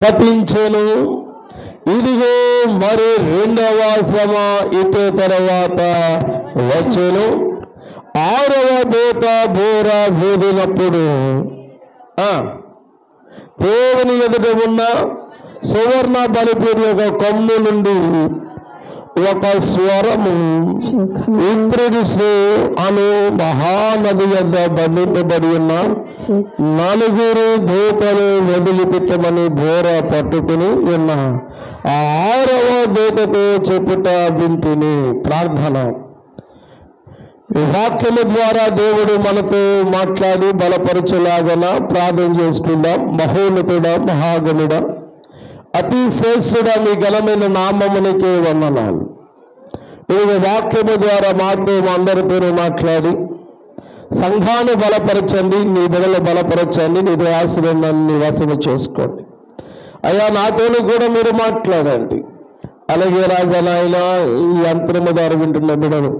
పతించెను. ఇదిగో మరి రెండవ శ్రమ ఇటు తర్వాత వచ్చెను. ఆరవ దూత బూర ఊదినప్పుడు దేవుని ఎదుట ఉన్న సువర్ణ బలిపీఠం యొక్క కొమ్ము నుండి ఒక స్వరము ఇంద్రుడిసు అను మహానది యొద్ద బంధింపబడి ఉన్న 4 దూతలు వదిలిపెట్టమని బోర పట్టుకుని ఉన్న ఆ 6వ దూతతో చెప్పుట వింటిని. ప్రార్థన. వాక్యము ద్వారా దేవుడు మనతో మాట్లాడి బలపరచులాగన ప్రార్థన చేసుకుందాం. మహోన్నతుడా, మహాగణుడా, అతి శ్రేష్ఠుడా, మీ ఘనమైన నామమునికే వందనాలు. ఇది వాక్యము ద్వారా మాతో అందరితో మాట్లాడి సంఘాన్ని బలపరచండి, నీ బిడ్డలు బలపరచండి, నీ ఆశీర్వాదాన్ని వసము చేసుకోండి. అయ్యా, నాతోని కూడా మీరు మాట్లాడండి. అలాగే రాజా నాయన, ఈ యంత్రము ద్వారా వింటున్న బిడ్డలు,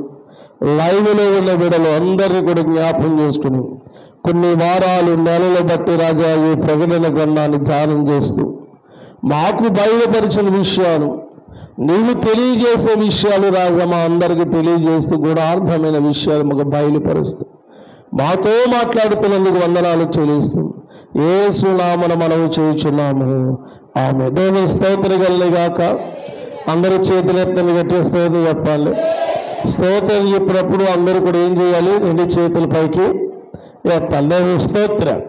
లైవ్లో ఉన్న బిడ్డలు అందరినీ కూడా జ్ఞాపకం చేసుకుని కొన్ని వారాలు నెలలు బట్టి రాజా ఈ ప్రకటన గ్రంథాన్ని ధ్యానం చేస్తూ మాకు బయలుపరిచిన విషయాలు, నీవు తెలియజేసే విషయాలు రాజా మా అందరికీ తెలియజేస్తూ కూడా అర్థమైన విషయాలు మాకు బయలుపరుస్తూ మాతో మాట్లాడుతున్నందుకు వందనాలు చెల్లిస్తూ యేసు నామమున మనము చేయుచున్నాము. ఆమె. దేవుని స్తోత్రం కలుగుగాక. అందరూ చేతులెత్తని గట్టి స్తోత్రం చెప్పాలి. స్తోత్రం చెప్పినప్పుడు అందరూ కూడా ఏం చేయాలి? 2 చేతుల పైకి ఎత్తాలి. దేవుని స్తోత్రం.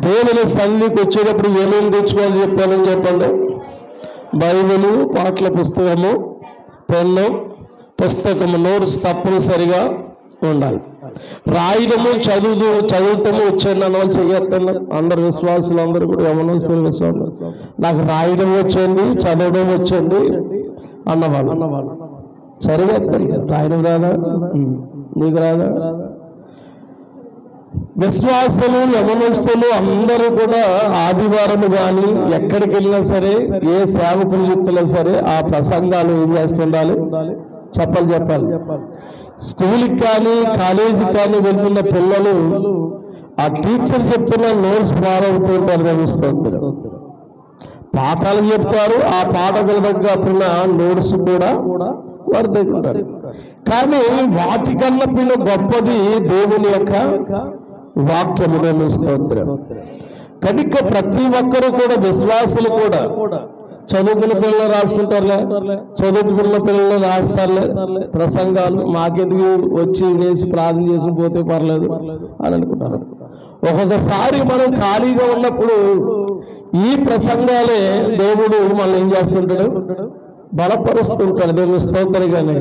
దేవుని సన్నిధికి వచ్చేటప్పుడు ఏమేమి తెచ్చుకోవాలని చెప్పాలని చెప్పండి. బైబిలు, పాటల పుస్తకము, పెన్ను, పుస్తకము, నోట్స్ తప్పనిసరిగా ఉండాలి. రాయడము చదువుతాము వచ్చాను అన్న వాళ్ళు చెయ్యొద్దండి. అందరు విశ్వాసులు అందరూ కూడా యవనస్తులు విశ్వాసం, నాకు రాయడం వచ్చండి, చదవడం వచ్చండి అన్నవాళ్ళు సరిగా రాయడం రాదా? నీకు రాదా? విశ్వాసులు యవనస్తులు అందరూ కూడా ఆదివారం కానీ ఎక్కడికి వెళ్ళినా సరే, ఏ సేవకులు చెప్తున్నా సరే ఆ ప్రసంగాలు ఏం చేస్తుండాలి? చెప్పాలి. స్కూల్కి కానీ కాలేజీకి కానీ వెళ్తున్న పిల్లలు ఆ టీచర్ చెప్తున్న నోట్స్ ఫాలో అవుతూ ఉంటారు. తెలుస్తుంది. పాఠాలు చెప్తారు, ఆ పాఠకుల దగ్గర నోట్స్ కూడా వారు దగ్గర. కానీ వాటికన్నా పిల్ల గొప్పది దేవుని యొక్క వాక్యము. స్తోత్రం. కనుక ప్రతి ఒక్కరూ కూడా విశ్వాసులు కూడా చదువుకున్న పిల్లలు రాసుకుంటారులే, చదువుకున్న పిల్లలు రాస్తారులే, ప్రసంగాలు మాకెందుకు వచ్చి వేసి ప్రార్థన చేసి పోతే పర్లేదు అని అనుకుంటారు. ఒక్కొక్కసారి మనం ఖాళీగా ఉన్నప్పుడు ఈ ప్రసంగాలే దేవుడు మనల్ని ఏం చేస్తుంటాడు? బలపరుస్తుంటాడు. దేవుని స్తోత్రంగానే.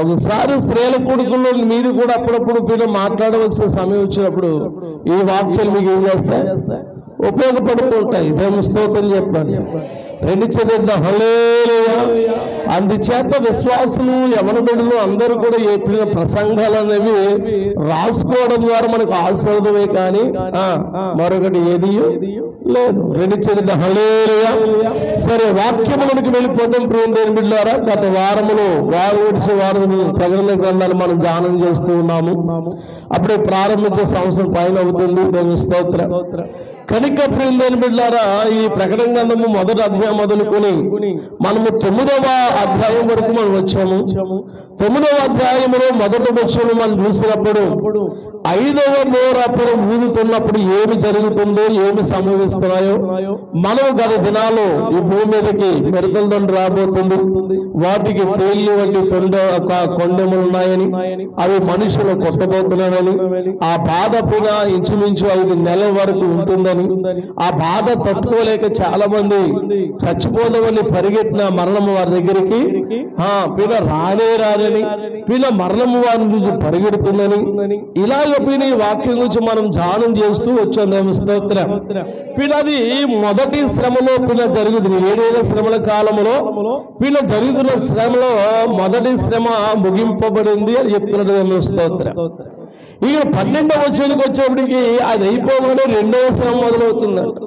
ఒకసారి స్త్రీల కొడుకుల్లో మీరు కూడా అప్పుడప్పుడు మీరు మాట్లాడవలసిన సమయం వచ్చినప్పుడు ఈ వాక్యాలు మీకు ఏం చేస్తాయి? ఉపయోగపడుతూ ఉంటాయి. దేవుని స్తోత్రం చెప్పండి. 2 చేద్దాం. హల్లెలూయా. అందుచేత విశ్వాసులు యవన బిడ్డలు అందరూ కూడా చెప్పిన ప్రసంగాలు అనేవి రాసుకోవడం ద్వారా మనకు ఆశీర్వాదమే కానీ మరొకటి ఏది లేదు. 2 చేద్దాం. హల్లెలూయా. సరే, వాక్యములకు వెళ్ళిపోతాం. ప్రియమైన బిడ్డలారా, గత వారములో వారం ప్రకటన గ్రంథాలు మనం ధ్యానం చేస్తూ ఉన్నాము. అప్పుడే ప్రారంభించే సంవత్సరం పైన అవుతుంది. దేవుని స్తోత్రం. కనుక ప్రియమైన బిడ్డలారా, ఈ ప్రకటన గ్రంథము 1వ అధ్యాయం మొదలుకొని మనము 9వ అధ్యాయం వరకు మనం వచ్చాము. 9వ అధ్యాయంలో 1వ వచనం మనం చూసినప్పుడు 5వ బోరప్పుడు ఊదుతున్నప్పుడు ఏమి జరుగుతుందో, ఏమి సంభవిస్తున్నాయో, మనం గత దినాల్లో ఈ భూమి మీదకి మెరుగల దండు రాబోతుంది, వాటికి తేలి వంటి కొండెములు ఉన్నాయని, అవి మనుషులు కొట్టబోతున్నారని, ఆ బాధ పిన ఇంచుమించు 5 నెలల వరకు ఉంటుందని, ఆ బాధ తట్టుకోలేక చాలా మంది చచ్చిపోదామని పరిగెట్టిన మరణము వారి దగ్గరికి పిన రాని పిన మరణము వారిని చూసి పరిగెడుతుందని, ఇలాగ పిన ఈ వాక్యం గురించి మనం ధ్యానం చేస్తూ వచ్చాం. దేవుని స్తోత్రం. పిన అది మొదటి శ్రమలో పిన జరుగుతుంది. 7 శ్రమల కాలంలో పిన జరుగుతున్న శ్రమలో మొదటి శ్రమ ముగింపబడింది అని చెప్తున్నాడు. దేవుని స్తోత్రం. ఇక 12వ వచనానికి వచ్చేప్పటికి అది అయిపోగానే 2వ శ్రమ మొదలవుతుందంట.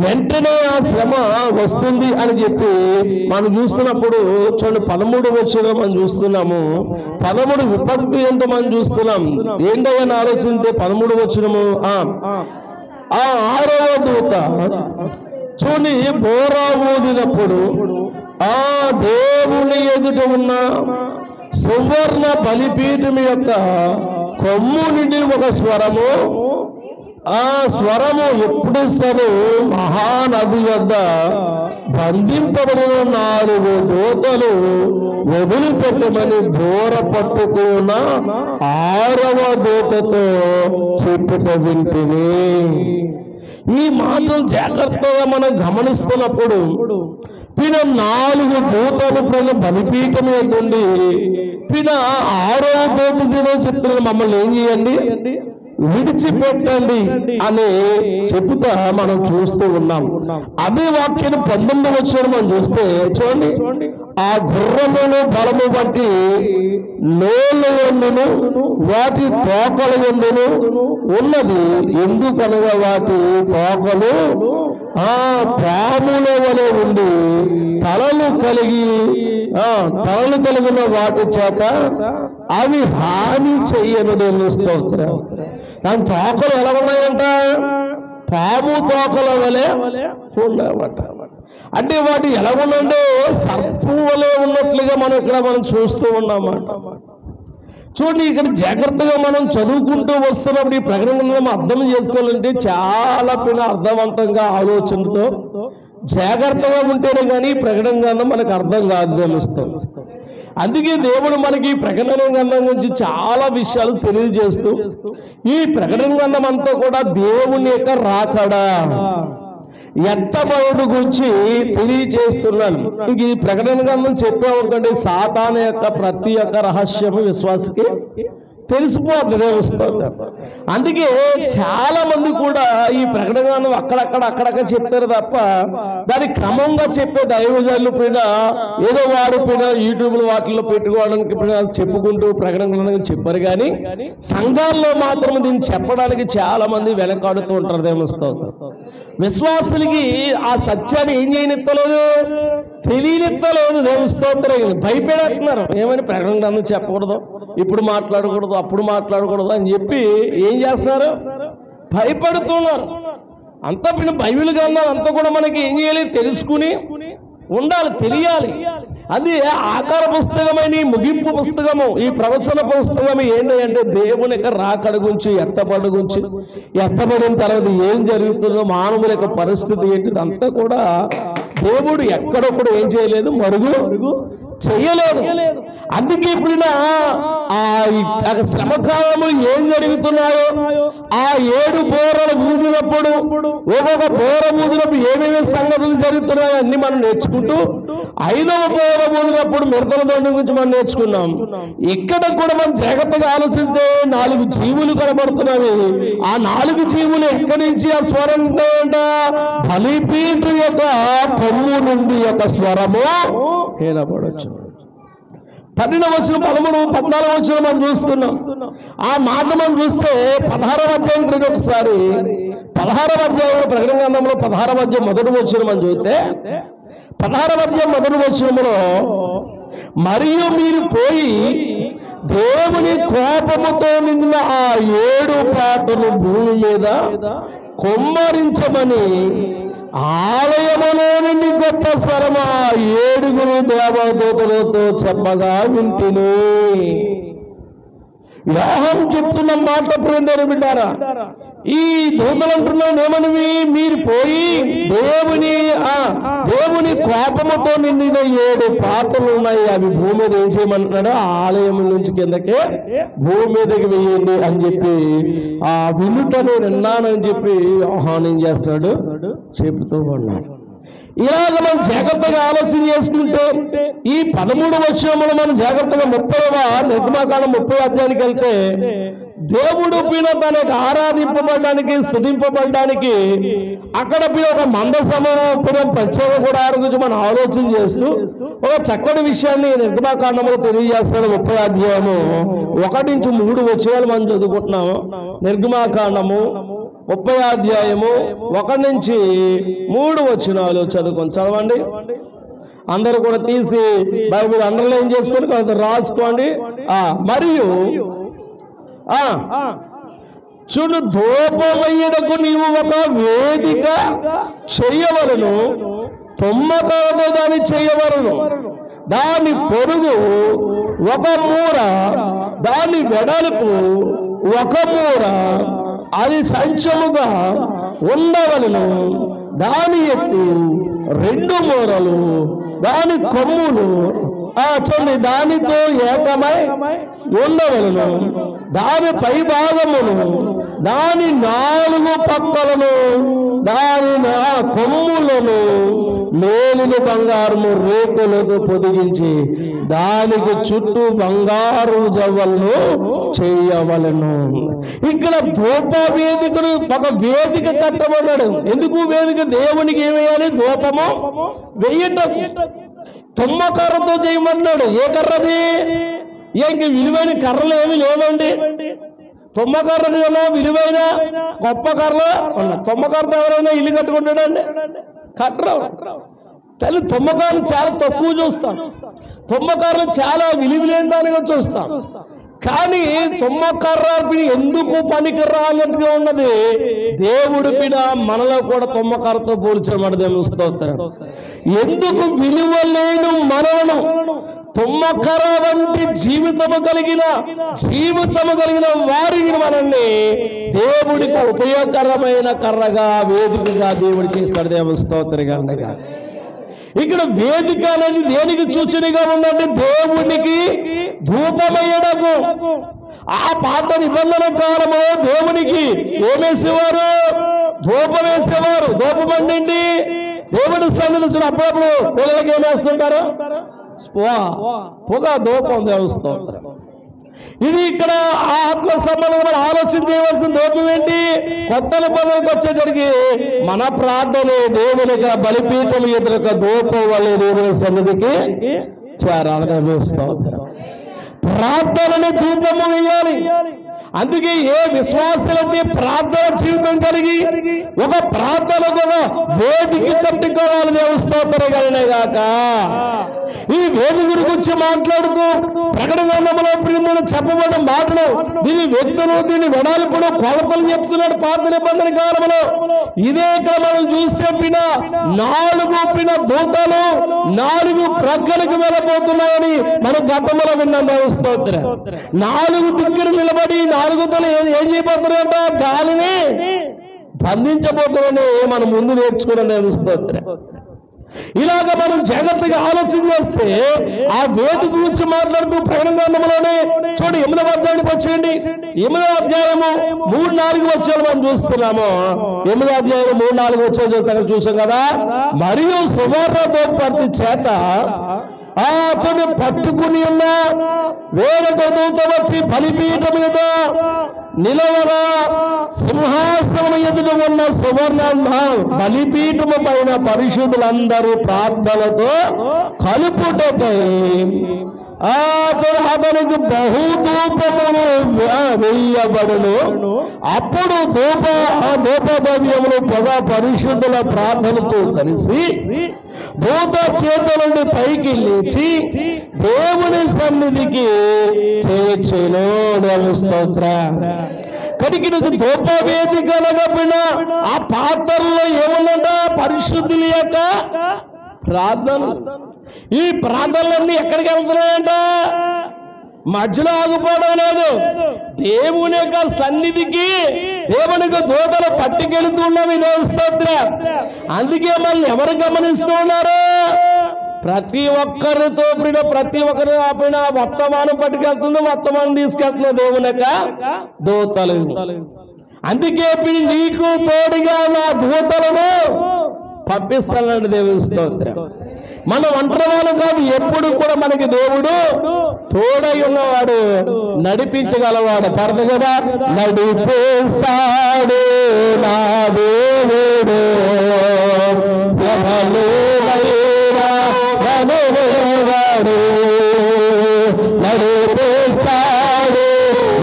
వెంటనే ఆ శ్రమ వస్తుంది అని చెప్పి మనం చూస్తున్నప్పుడు చూడండి, 13వ వచనం మనం చూస్తున్నాము. 13 విపత్తు ఏంటో మనం చూస్తున్నాం. ఏంటో అని ఆలోచిస్తే 13వ వచనము, ఆ 6వ దూత చూడండి, బోరా ఊదినప్పుడు ఆ దేవుని ఎదుట ఉన్న సువర్ణ బలిపీఠం యొక్క కొమ్ము నుండి ఒక స్వరము, ఆ స్వరము ఎప్పుడు సరే మహానది వద్ద బంధింపబడిన 4 దూతలు వదిలిపెట్టమని బోర పట్టుకున్న 6వ దూతతో చెప్పుట వింటిని. ఈ మాటలు జాగ్రత్తగా మనం గమనిస్తున్నప్పుడు పిన 4 దూతలు పిన బలిపీఠం ఏంటండి, పిన 6వ దూత చెప్తున్న మమ్మల్ని ఏం చేయండి, విడిచిపెట్టండి అని చెబుతా మనం చూస్తూ ఉన్నాం. అదే వాక్యాన్ని 19వ వచనం మనం చూస్తే చూడండి, ఆ గుర్రమును బలము బట్టి లోల యందును వాటి తోకల యందును ఉన్నది, ఎందుకనగా వాటి తోకలు పాముల వలె ఉండి తలలు కలిగిన వాటి చేత అవి హాని చెయ్యను. స్తోత్రం. దాని తోకలు ఎలా ఉన్నాయంట, పాము తోకల వలె ఉన్నాయన్నమాట. అంటే వాటి ఎలా ఉందంటే సర్పం వలె ఉన్నట్లుగా మనం చూస్తూ ఉన్నామాట. చూడండి, ఇక్కడ జాగ్రత్తగా మనం చదువుకుంటూ వస్తున్నప్పుడు ఈ ప్రకటన అర్థం చేసుకోవాలంటే చాలా అర్థవంతంగా ఆలోచనతో జాగ్రత్తగా ఉంటేనే కానీ ప్రకటన గ్రంథం మనకు అర్థం కాదు తెలుస్తుంది. అందుకే దేవుడు మనకి ప్రకటన గ్రంథం గురించి చాలా విషయాలు తెలియజేస్తూ ఈ ప్రకటన గ్రంథం అంతా కూడా దేవుని యొక్క రాకడా ఎత్తబడుడు గురించి తెలియజేస్తున్నాను. ఇంక ఈ ప్రకటన గ్రంథం చెప్పామంటే సాతాను యొక్క ప్రతి ఒక్క రహస్యము విశ్వాసకి తెలిసిపోతుంది వస్తుంది. అందుకే చాలా మంది కూడా ఈ ప్రకటన గ్రంథం అక్కడక్కడ చెప్తారు తప్ప దాని క్రమంగా చెప్పే దైవజనులు పైన ఏదో వాడు పైన యూట్యూబ్లో వాటిల్లో పెట్టుకోవడానికి చెప్పుకుంటూ ప్రకటన గ్రంథం చెప్పారు. కానీ సంఘాల్లో మాత్రం దీన్ని చెప్పడానికి చాలా మంది వెనకాడుతూ ఉంటారు. దేవస్థానం విశ్వాసులకి ఆ సత్యాన్ని ఏం చేయనిత్తలేదు, తెలియనిత్తలేదు. దేవస్తోత్రం భయపెడుతున్నారు. ఏమని ప్రకటన గ్రంథం చెప్పకూడదు, ఇప్పుడు మాట్లాడకూడదు, అప్పుడు మాట్లాడకూడదు అని చెప్పి ఏం చేస్తున్నారు, భయపడుతున్నారు. అంతా బైబిల్ గ్రంథం అంతా కూడా మనకి ఏం చేయాలి, తెలుసుకుని ఉండాలి, తెలియాలి. అది ఆకార పుస్తకమైన ముగింపు పుస్తకము, ఈ ప్రవచన పుస్తకం ఏంటంటే దేవుని యొక్క రాకడ గురించి, ఎత్తబడి గురించి, ఎత్తబడిన తర్వాత ఏం జరుగుతుందో మానవుల యొక్క పరిస్థితి ఏంటిది అంతా కూడా దేవుడు ఎక్కడొక్కడ ఏం చేయలేదు, మరుగు చెయ్యలేదు. అందుకే ఇప్పుడు ఆ శ్రమకాలము ఏం జరుగుతున్నాయో ఆ 7 బోరలు ఊదినప్పుడు ఒక్కొక్క బోర ఊదినప్పుడు ఏమేమి సంగతులు జరుగుతున్నాయో అన్ని మనం నేర్చుకుంటూ 5వ బోర ఊదినప్పుడు మిడతల దండం గురించి మనం నేర్చుకున్నాం. ఇక్కడ కూడా మనం జాగ్రత్తగా ఆలోచిస్తే 4 జీవులు కనబడుతున్నాయి. ఆ 4 జీవులు ఎక్కడి నుంచి ఆ స్వరం ఉంటాయంట, బలిపీఠం యొక్క కొమ్ము నుండి యొక్క స్వరము వినపడొచ్చు. 12వ వచనం, 13, 14వ వచనం మనం చూస్తున్నాం. ఆ మాట మనం చూస్తే 16వ అధ్యాయం ఒకసారి 16వ అధ్యాయంలో ప్రకటన గ్రంథంలో 16వ అధ్యాయం 1వ వచనం మనం చూస్తే 16వ అధ్యాయం 1వ వచనంలో, మరియు మీరు పోయి దేవుని కోపముతో నిండిన ఆ 7 పాటలు భూమి మీద కొమ్మరించమని ఆలయములో నుండి గొప్ప స్వరము 7 దేవదూతలతో చెప్పగా వింటిని. యోహాను చెప్తున్న మాట ప్రియమైన బిడ్డారా, ఈ దూతలు అంటున్నాను ఏమనివి, మీరు పోయి దేవుని కోపముతో నిండిన 7 పాత్రలు ఉన్నాయి, అవి భూమి మీద ఏం చేయమంటున్నాడు, ఆలయం నుంచి కిందకే భూమి మీదకి వేయండి అని చెప్పి ఆ వినుటను విన్నానని చెప్పి యోహాను ఏం చేస్తున్నాడు, చెబుతూ ఉన్నాడు. ఇలాగ మనం జాగ్రత్తగా ఆలోచన చేసుకుంటే ఈ 13వ వచనంలో మనం జాగ్రత్తగా 30వ నిర్గమాకాండం 30వ అధ్యాయానికి వెళ్తే దేవుడు పైన తనకు ఆరాధింపబడడానికి, స్తుతింపబడడానికి అక్కడ ఒక మందసము ప్రత్యేక గుడారం గురించి మనం ఆలోచన చేస్తూ ఒక చక్కటి విషయాన్ని నిర్గమాకాండంలో తెలియజేస్తాడు. 30వ అధ్యాయము 1 నుంచి 3 వచనాలు మనం చదువుకుంటున్నాము. నిర్గమాకాండము 30వ అధ్యాయము 1 నుంచి 3 వచనాలు చదవండి. అందరూ కూడా తీసి బైబిల్ అండర్లైన్ చేసుకొని రాసుకోండి. మరియు చూడు, ధూపమయ్యడకు నీవు ఒక వేదిక చేయవలను, తుమ్మకరతో దాన్ని చేయవలను. దాని పొడుగు 1 మూర, దాని వెడల్పు 1 మూర, అది సంచముగా ఉండవలను. దాని ఎత్తు 2 మూరలు, దాని కొమ్ములు చూడండి దానితో ఏకమై ఉండవలను. దాని పై భాగమును, దాని 4 పక్కలను, దాని కొమ్ములను మేలిన బంగారము రేకులతో పొదిగించి దానికి చుట్టూ బంగారు జవ్వలను చేయవలను. ఇక్కడ ధూప వేదికను ఒక వేదిక కట్టమన్నాడు. ఎందుకు వేదిక? దేవునికి ఏమేయాలి? ధూపము వేయటం. తుమ్మకర్రతో చేయమన్నాడు. ఏ కర్రది? ఇంక విలువైన కర్రలు ఏమి లేవండి. తుమ్మకర్రలు ఏమో విలువైన గొప్ప కర్రలు. తుమ్మకర్రతో ఎవరైనా ఇల్లు కట్టుకుంటాడండి? కట్టరు. తల్లి తుమ్మకర్రలు చాలా తక్కువ చూస్తాం. తుమ్మకర్రలు చాలా విలువలేని దానిగా చూస్తాం. కానీ తుమ్మకర్ర ఎందుకు పనికిరానట్టుగా ఉన్నది? దేవుడి పిన మనలో కూడా తుమ్మకర్రతో పోల్చమని తెలుస్తాం. ఎందుకు విలువ లేని మనలను తుమ్మకర్ర వంటి జీవితము కలిగిన వారిని మనల్ని దేవుడికి ఉపయోగకరమైన కర్రగా, వేదికగా దేవుడు చేస్తాడు. దేవుని స్తోత్రంగా. ఇక్కడ వేదిక అనేది దేనికి సూచనగా ఉందంటే దేవునికి ధూపమయ్యడకు. ఆ పాత నిబంధన కాలంలో దేవునికి ఏమేసేవారు? ధూపం వేసేవారు. ధూపం అండి దేవుడి సన్నిధి చూడ. అప్పుడప్పుడు పిల్లలకి ఏమేస్తుంటారు? పొగ, ధూపం దేవస్థానం. ఇది ఇక్కడ ఆత్మ సంబంధంగా ఆలోచన చేయవలసిన ధూపం ఏంటి? కొత్త నిబంధనకు వచ్చేటడికి మన ప్రార్థన దేవునిగా బలిపీఠం ఎదురుక ధూపం వల్ల దేవుని సన్నిధికి చేరాలని వేస్తాం. ప్రార్థనని ధూపము వేయాలి. అందుకే ఏ విశ్వాసాలైతే ప్రార్థన జీవితం కలిగి ఒక ప్రార్థన కూడా వేదిక కట్టుకోవాలి. దేవస్థాపన గాక. ఈ వేదిక గురించి మాట్లాడుతూ ప్రకటన గ్రంథంలో ప్రియమైన చెప్పబడిన మాటలు, దీని వ్యక్తులు, దీని వెడల్పుడు కొలతలు చెప్తున్నాడు పాత నిబంధన కాలంలో. ఇదే ఇక్కడ మనం చూస్తే 4 దూతలు 4 ప్రక్కలకు వెళ్ళబోతున్నాయని మనం గతంలో విన్నాం. దేవస్థాపన 4 దిక్కులు నిలబడి 4 తలు ఏం చేయబోతున్నారంట? గాలిని బంధించబోతున్నారని మనం ముందు నేర్చుకున్నాం. దేవస్థాపన ఇలాగ మనం జాగ్రత్తగా ఆలోచన చేస్తే ఆ వేదిక గురించి మాట్లాడుతూ ప్రకటన గ్రంథంలోనే చూడండి 8వ అధ్యాయానికి వచ్చేయండి. 8వ అధ్యాయము 3-4 వచ్చాలు మనం చూస్తున్నాము. 8వ అధ్యాయం 3-4 వచ్చాలు చూస్తాం చూసాం కదా. మరియు సువర్ణోత్పత్తి చేత చూడండి పట్టుకుని ఉన్న వేరొక దూత వచ్చి బలిపీఠం మీద నిలవగా సింహాసనం ఎదుట ఉన్న సువర్ణ బలిపీఠము పైన పరిశుద్ధులందరూ ప్రార్థనతో కలుపుటపై అతనికి బహుధూపములు వేయబడును. అప్పుడు ధూపద్రవ్యములు పొగ పరిశుద్ధుల ప్రార్థనతో కలిసి దూత చేత నుండి పైకి లేచి దేవుని సన్నిధికి చేర్చెను. స్తోత్రం. కడిగినకు ధూప వేదిక అనగా ఆ పాత్రలో ఏమన్నట? పరిశుద్ధుల యొక్క ప్రార్థన. ఈ ప్రార్థనలన్నీ ఎక్కడికి వెళ్తున్నాయంట? మధ్యలో ఆగిపోవడం లేదు. దేవుని యొక్క సన్నిధికి దేవునికి దూతలు పట్టుకెళ్తున్నవి. దేవస్తోత్రం. అందుకే మళ్ళీ ఎవరు గమనిస్తూ ఉన్నారు? ప్రతి ఒక్కరితో ప్రతి ఒక్కరి వర్తమానం పట్టుకెళ్తుంది, వర్తమానం తీసుకెళ్తున్న దేవుని యొక్క దూతలు. అందుకే నీకు తోడుగా నా దూతలను పంపిస్తానండి. దేవుని స్తోత్రం. మనం ఒంటరి వాళ్ళు కాదు. ఎప్పుడు కూడా మనకి దేవుడు తోడై ఉన్నవాడు, నడిపించగలవాడు. పరద కదా, నడిపిస్తాడు నా దేవుడు సభలు వాడు, నడిపిస్తాడు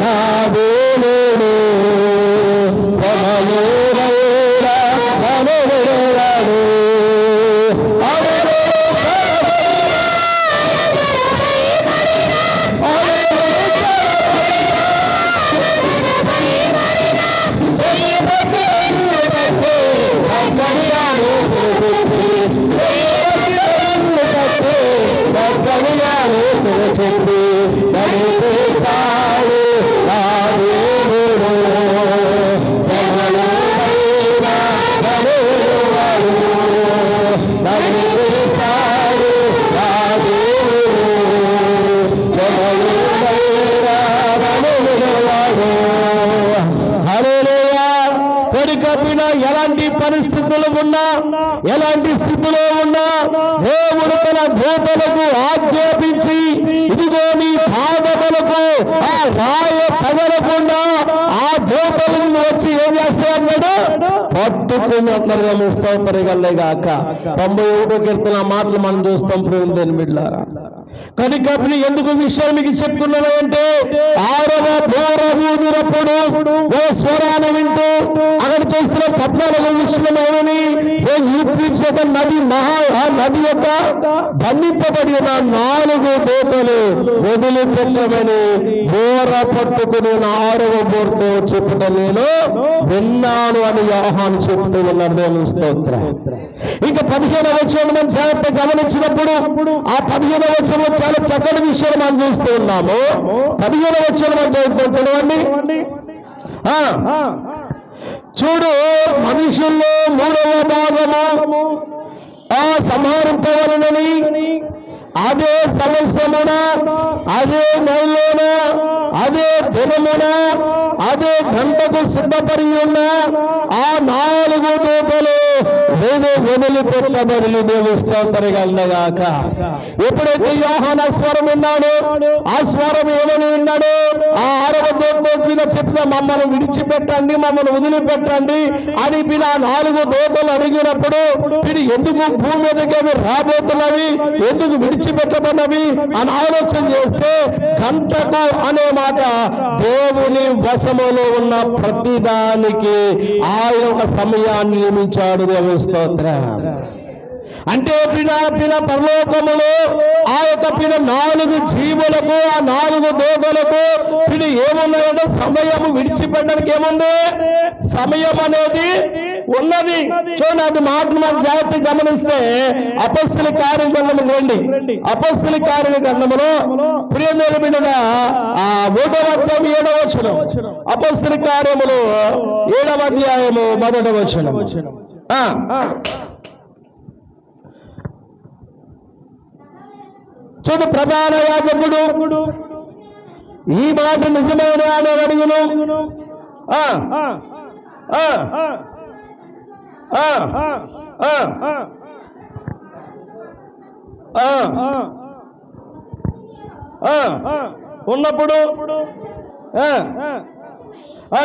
నా దేవుడు సభలు వాడు. చెప్పి నడిపిస్తాడు నా దేవుడు. శ్రమలైనా నడిపిస్తాడు నడిపిస్తాడు నా దేవుడు. శ్రమలైనా నడిపిస్తాడు. హల్లెలూయా. కొడుకపిన ఎలాంటి పరిస్థితులు ఉన్నా, ఎలాంటి స్థితిలో ఉన్నా దేవుడు తన దూతలకు ఆజ్ఞాపించి ఇదిగో నీ పాదములకు ఆ రాయ తగలకుండా ఆ దూతలను వచ్చి ఏం చేస్తాయన్నాడు? పట్టుకుని అందరూ స్తోత్రగలగాక. 91వ కీర్తన మాటలు మనం చూస్తాం. ప్రేమ బిడ్డలారా, కనుకప్పుడు ఎందుకు విషయాలు మీకు చెప్తున్నాను అంటే 6వ బూర ఊదినప్పుడు ఓ స్వరాన్ని వింటూ అక్కడ చూస్తున్న 14వ విషయం ఏమని, నది నది యొక్క బంధింపబడిన 4 దూతలు వదిలిపెట్టమని బోర పట్టుకుని 6వ బోర్తో చెప్పుట నేను విన్నాను అని యోహాను చెప్తూ ఉన్నాడు. దేవుని స్తోత్రం. ఇంకా 15వ వచనం మనం జాగ్రత్త గమనించినప్పుడు ఆ 15వ వచనంలో చాలా చక్కటి విషయాలు మనం చూస్తూ ఉన్నాము. 15వ వచనం మనం చదవండి. చూడు, మనుషుల్లో 3వ భాగము ఆ సంహరింపవలనని అదే సంవత్సరమున, అదే నెలలోన, అదే దినమున, అదే గంటకు సిద్ధపడి ఉన్న ఆ 4 దూతలు వదిలిపెట్టబడి దేవిస్తాంతరగలగాక. ఎప్పుడైతే యోహాను స్వరం విన్నాడో ఆ స్వరం ఏమని విన్నాడో, ఆ 6వ దూత చెప్పిన మమ్మల్ని విడిచిపెట్టండి, మమ్మల్ని వదిలిపెట్టండి అని ఆ 4 దూతలు అడిగినప్పుడు వీడు ఎందుకు భూమి మీదకి అవి రాబోతున్నవి, ఎందుకు విడిచిపెట్టబడినవి అని ఆలోచన చేస్తే గంటకు అనే మాట దేవుని వశములో ఉన్న ప్రతిదానికి ఆయన ఒక సమయాన్ని నియమించాడు. దేవుని స్తోత్రం. అంటే పిన పరలోకములో ఆ యొక్క 4 జీవులకు, ఆ 4 దూతలకు ఏమున్నాయంటే సమయం విడిచిపెట్టడానికి ఏముంది? సమయం అనేది ఉన్నది. చూడండి, అది మాటలు మనం జాగ్రత్త గమనిస్తే అపొస్తలుల కార్యగ్రంథము రండి. అపొస్తలుల కార్యగ్రంథములో ప్రియమైన బిడ్డగా ఆ 3వ అధ్యాయం 7వ వచనం. అపొస్తలుల కార్యములు 7వ అధ్యాయము 1వ వచనం. చూడు, ప్రధాన యాజకుడు ఈ మాట నిజమైన అని అడుగును. ఉన్నప్పుడు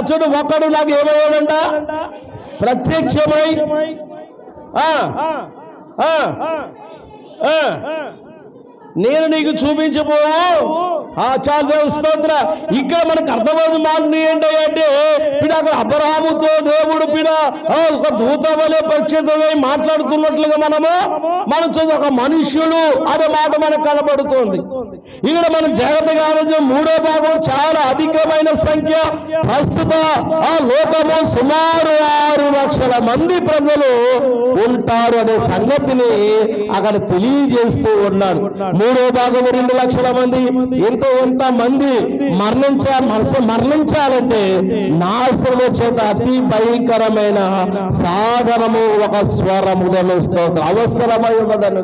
చూడు, ఒకడు నాకు ఏమయ్యాడంట? ప్రత్యక్షమై నేను నీకు చూపించబోవు. చాలా స్తోత్ర. ఇక్కడ మనకు అర్థమవుతుంది మాట ఏంటంటే అక్కడ అబ్రహాముతో దేవుడు ఒక దూత వలె పరిచయమై మాట్లాడుతున్నట్లుగా మనం చూసి ఒక మనుష్యుడు అనే మాట మనకు కనబడుతుంది. ఇక్కడ మనం జాగ్రత్తగా ఆలోచన 3వ భాగం చాలా అధికమైన సంఖ్య. ప్రస్తుత ఆ లోకము సుమారు 6 లక్షల మంది ప్రజలు ఉంటారు అనే సంగతిని అక్కడ తెలియజేస్తూ ఉన్నాడు. 3వ భాగం 2 లక్షల మంది. ఎంత మంది మరణించాలంటే నాశనము చేత అతి భయంకరమైన సాధనము ఒక స్వరము అవసరమై ఉన్నదని.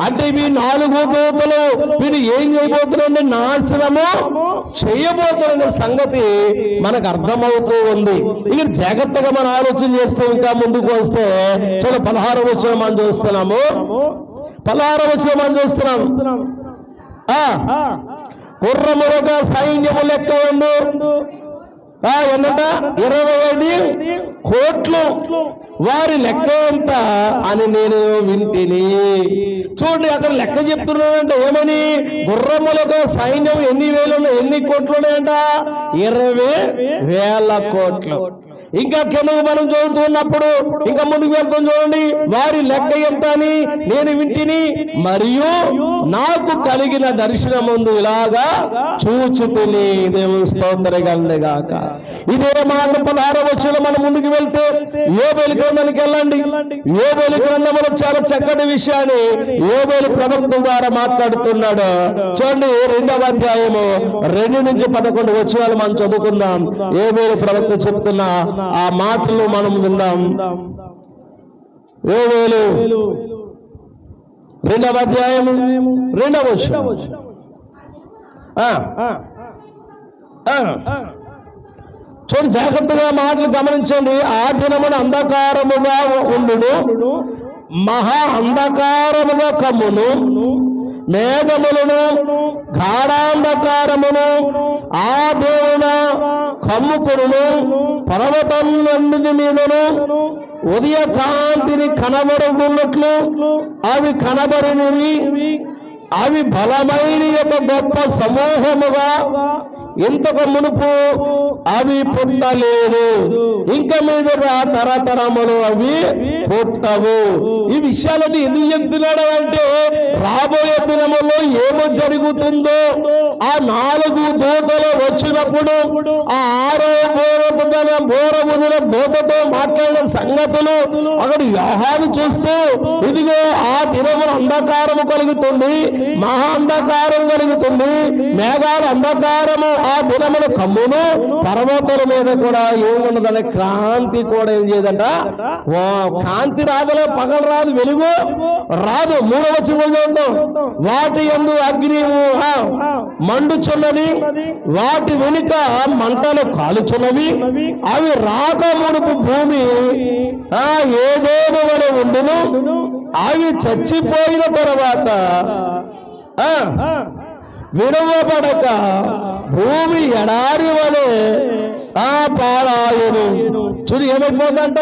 అంటే ఇవి 4 దూతలు వీడు ఏం చేయబోతున్నారంటే నాశనము చేయబోతున్న సంగతి మనకు అర్థమవుతూ ఉంది. ఇక్కడ జాగ్రత్తగా మనం ఆలోచన చేస్తూ ఇంకా ముందుకు వస్తే చాలా 16వ వచనం మనం చూస్తున్నాము. 16వ వచనం మనం చూస్తున్నాము. గుర్రములుగా సైన్యము లెక్క ఉండు ఎన్నట 25 కోట్లు వారి లెక్క ఎంత అని నేను వింటిని. చూడండి, అక్కడ లెక్క చెప్తున్నాడంటే ఏమని? గుర్రములుగా సైన్యం ఎన్ని కోట్లు ఉన్నాయంట? 20,000 కోట్లు. ఇంకా కిందకు మనం చదువుతున్నప్పుడు ఇంకా ముందుకు వెళ్తాం చూడండి. వారి లెక్క ఎంత అని నేను వింటిని, మరియు నాకు కలిగిన దర్శనమందు ఇలాగా చూచుతుని. దేవుని స్తోత్రగాక. ఇదే మాట 16వ వచనం మనం ముందుకు వెళ్తే యోబేలు గ్రంథానికి వెళ్ళండి. యోబేలు గ్రంథంలో చాలా చక్కటి విషయాన్ని యోబేలు ప్రవక్త ద్వారా మాట్లాడుతున్నాడు. చూడండి 2వ అధ్యాయము 2 నుంచి 11 వచనాలు మనం చదువుకుందాం. యోబేలు ప్రవక్త చెప్తున్న ఆ మాటలు మనం విందాం. యోబేలు 2వ అధ్యాయము 2వ వచనం. చూడండి, జాగ్రత్తగా మాటలు గమనించండి. ఆ దినమున అంధకారముగా ఉండును, మహా అంధకారముగా కమ్మును, మేఘములను గాఢాంధకారమును ఆ దేవున కమ్ముకును, పర్వతములన్నిటి మీదను ఉదయ కాంతిని కనబడుతున్నట్లు అవి కనబడినవి. అవి బలమైన యొక్క గొప్ప సమూహముగా ఇంతకు మునుపు అవి పుట్టలేదు, ఇంకా మీద తరతరములు అవి పుట్టవు. ఈ విషయాలని ఎందుకు చెప్తున్నాడు అంటే రాబోయే దినములో ఏమో జరుగుతుందో, ఆ 4 దూతలు వచ్చినప్పుడు ఆ 6వ బోరముదిన దూతతో మాట్లాడిన సంగతులు అక్కడ యోహాను చూస్తూ, ఇదిగో ఆ దినమున అంధకారము కలుగుతుంది, మహా అంధకారం కలుగుతుంది, మేఘాల అంధకారము ఆ దినమున కమ్మును, పర్వతాల మీద కూడా ఏమున్నదనే కాంతి కూడా ఏం చేయదంట. కాంతి రాదులే, పగలు రాదు, వెలుగు రాదు. 3వ వచనం వాటి యందు అగ్ని మండుచున్నది, వాటి వెనుక మంటలు కాలుచున్నవి. అవి రాక మునుపు భూమి ఏదేదో వలె ఉండును, అవి చచ్చిపోయిన తర్వాత విడవబడక భూమి ఎడారి వలె పాడాయును. చూడు ఏమైపోతుందంట,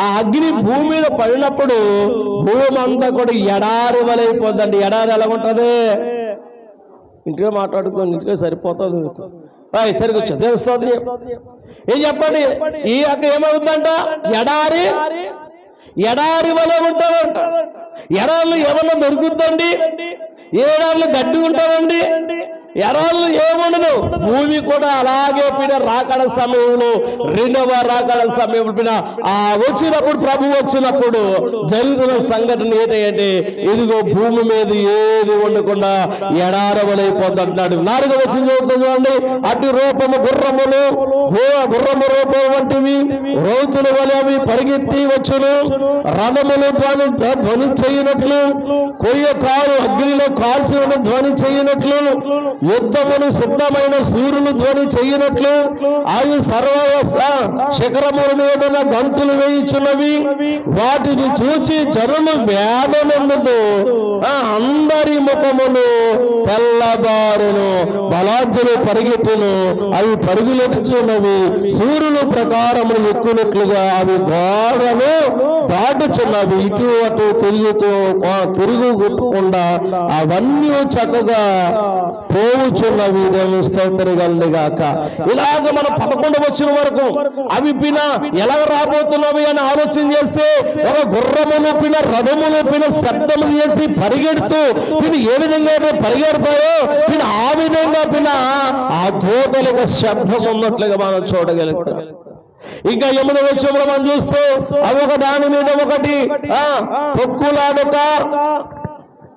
ఆ అగ్ని భూమి మీద పడినప్పుడు భూమి అంతా కూడా ఎడారి వలె అయిపోద్దండి. ఎడారి ఎలా ఉంటుంది? ఇంటిగా మాట్లాడుకోండి, ఇంటిగా సరిపోతుంది. సరిగ్గా చదివేస్తుంది. ఏం చెప్పండి, ఈ అక్క ఏమవుతుందంట, ఎడారి వలె ఉంటుందంట. ఎడారులు ఏమన్నా దొరుకుతుందండి? ఏడారులు గడ్డి ఉంటుందండి, ఎడారులు ఏముండదు. భూమి కూడా అలాగే పిన రాకడ సమయంలో, 2వ రాకడ సమయంలో పిన వచ్చినప్పుడు, ప్రభు వచ్చినప్పుడు జరుగుతున్న సంఘటన ఏంటంటే ఇదిగో భూమి మీద ఏది ఉండకుండా ఎడారవలైపోతుంటున్నాడు. 4వ వచనం చదువుతుంది. అటు రూపము గుర్రములు రూపం వంటివి రౌతుల వలె అవి పరిగెత్తి వచ్చును, రథములు ధ్వని చేయనట్లు, కొయ్య కారు అగ్నిలో కాల్చిన ధ్వని చేయనట్లు, యుద్ధమును సిద్ధమైన సూర్యులు ధ్వని చేయనట్లు, అవి సర్వ శిఖరముల మీద గంతులు వేయించున్నవి. వాటిని చూచి జనులు వేదనందుకు అందరి ముఖములు తెల్లబారును, బలాఢ్యులు పరిగెట్టును, అవి పరుగులెత్తుచున్నవి. సూర్యులు ప్రకారములు ఎక్కునట్లుగా అవి గోడను దాటుచున్నవి. ఇటు అటు తిరుగుకుండా అవన్నీ చక్కగా పోవుచున్నవి. దేవుని స్తోత్రగాక. ఇలాగ మనం 11వ వచనం వరకు అవి పిన ఎలా రాబోతున్నవి అని ఆలోచన చేస్తే, ఒక గుర్రములు పిన రథములు పిన శబ్దము చేసి పరిగెడుతూ పిన ఏ విధంగా పరిగెడతాయో పిన ఆ విధంగా పిన ఆ దూతలకు శబ్దం ఉన్నట్లుగా మనం చూడగలుగుతాం. ఇంకా 8వ వచనంలో మనం చూస్తే అవి ఒక దాని మీద ఒకటి తొక్కులాడక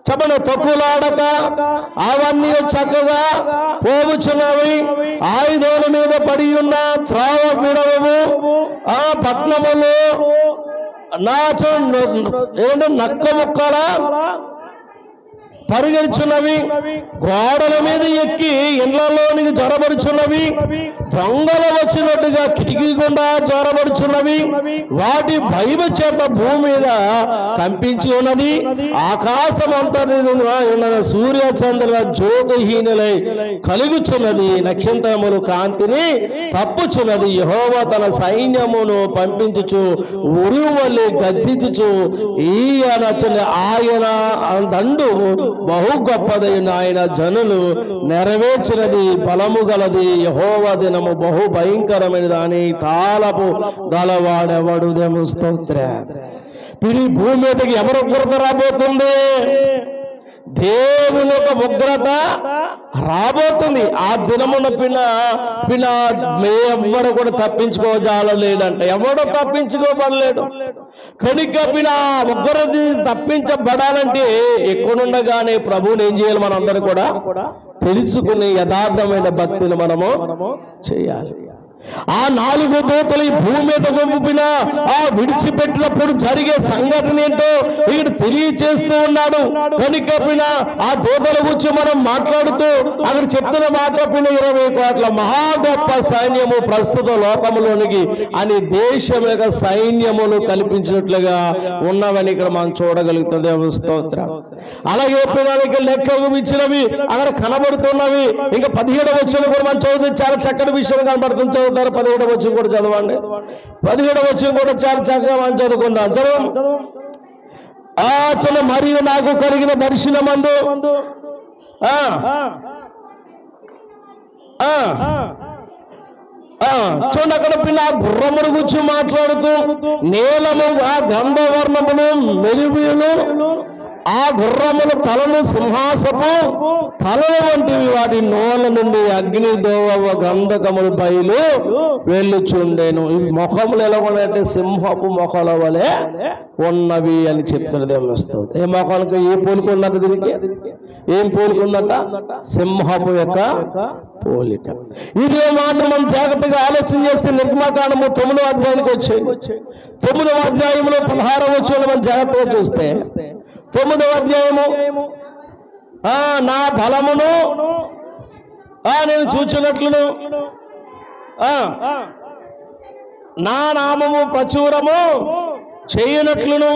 చెప్పండి, తొక్కులాడక అవన్నీ చక్కగా పోవుచున్నవి. ఆయుధముల మీద పడి ఉన్న త్రావ విడవము ఆ పట్నములు ఏంటంటే నక్క ముక్కల పరిగెడుచున్నవి. గోడల మీద ఎక్కి ఇండ్లలోనికి జొరబడుచున్నవి. దొంగలు వచ్చినట్టుగా కిటికీ గుండా జొరబడుచున్నవి. వాటి భయమ చేత భూమి మీద కంపించి ఉన్నది. ఆకాశం అంతా సూర్య చంద్రుల జ్యోతిహీనులై కలుగుచున్నది. నక్షత్రములు కాంతిని తప్పుచున్నది. యెహోవా తన సైన్యమును పంపించుచు ఉరువలి గద్దించుచు ఆయన దండు బహు గొప్పదైన ఆయన జనులు నెరవేర్చినది బలము గలది యెహోవా దినము బహు భయంకరమైనది అని తాళపు గలవాడెవడు దేవుని స్తోత్రం. ఈ భూమి మీదకి ఎవరు ఉగ్రత రాబోతుంది? దేవుని యొక్క ఉగ్రత రాబోతుంది. ఆ దినమున పిన ఎవ్వరు కూడా తప్పించుకోజాలలేదంట. ఎవడో తప్పించుకోబడలేడు. కనుక పిన ఉగ్రత తప్పించబడాలంటే ఎక్కడుండగానే ప్రభువుని ఏం చేయాలి? మనందరూ కూడా తెలుసుకుని యథార్థమైన భక్తిని మనము చేయాలి. ఆ 4 దూతలు ఈ భూమి మీద పంపిన ఆ విడిచిపెట్టినప్పుడు జరిగే సంఘటన ఏంటో ఇక్కడ తెలియచేస్తూ ఉన్నాడు. కనుక ఆ దూతల గురించి మనం మాట్లాడుతూ అక్కడ చెప్తున్న మాట 20 కోట్ల మహా గొప్ప సైన్యము ప్రస్తుత లోకములోనికి అని దేశం యొక్క సైన్యమును కల్పించినట్లుగా ఉన్నవని ఇక్కడ మనం చూడగలుగుతుంది. స్తోత్రం. అలాగే పిల్లలకి లెక్కకు మించినవి అక్కడ కనబడుతున్నవి. ఇంకా 17వ వచనం కూడా మనం చదివితే చాలా చక్కటి విషయం కనబడుతుంది. 17వ వచనం కూడా చదవండి. 17వ వచనం కూడా చాలా చక్కగా మనం చదువుకుందాం. చదువు. మరియు నాకు కలిగిన దర్శనమందు చూడండి, అక్కడ పిల్ల గుర్రమును గురించి మాట్లాడుతూ నీలము ఆ గంధవర్ణమును మెరుపులు ఆ గుర్రముల తలలు సింహాసపు తలల వంటివి వాటి నోళ్ళ నుండి అగ్ని దోవ గంధకములు బయలు వెళ్ళుచుండేను. ఈ ముఖములు ఎలా ఉన్నాయంటే సింహపు మొఖల వలె ఉన్నవి అని చెప్తున్నది. ఏమొస్తుంది? ఏ మొఖానికి ఏ పోలికున్నది? దీనికి ఏం పోలికుందట? సింహపు యొక్క పోలిక. ఇదే మాట మనం జాగ్రత్తగా ఆలోచన చేస్తే నిర్గమకాండము 9వ అధ్యాయానికి వచ్చేది. 9వ అధ్యాయంలో 16వ వచనం మనం జాగ్రత్తగా చూస్తే 9వ అధ్యాయము నా బలమును నేను చూచినట్లును నా నామము ప్రచురము చేయనట్లును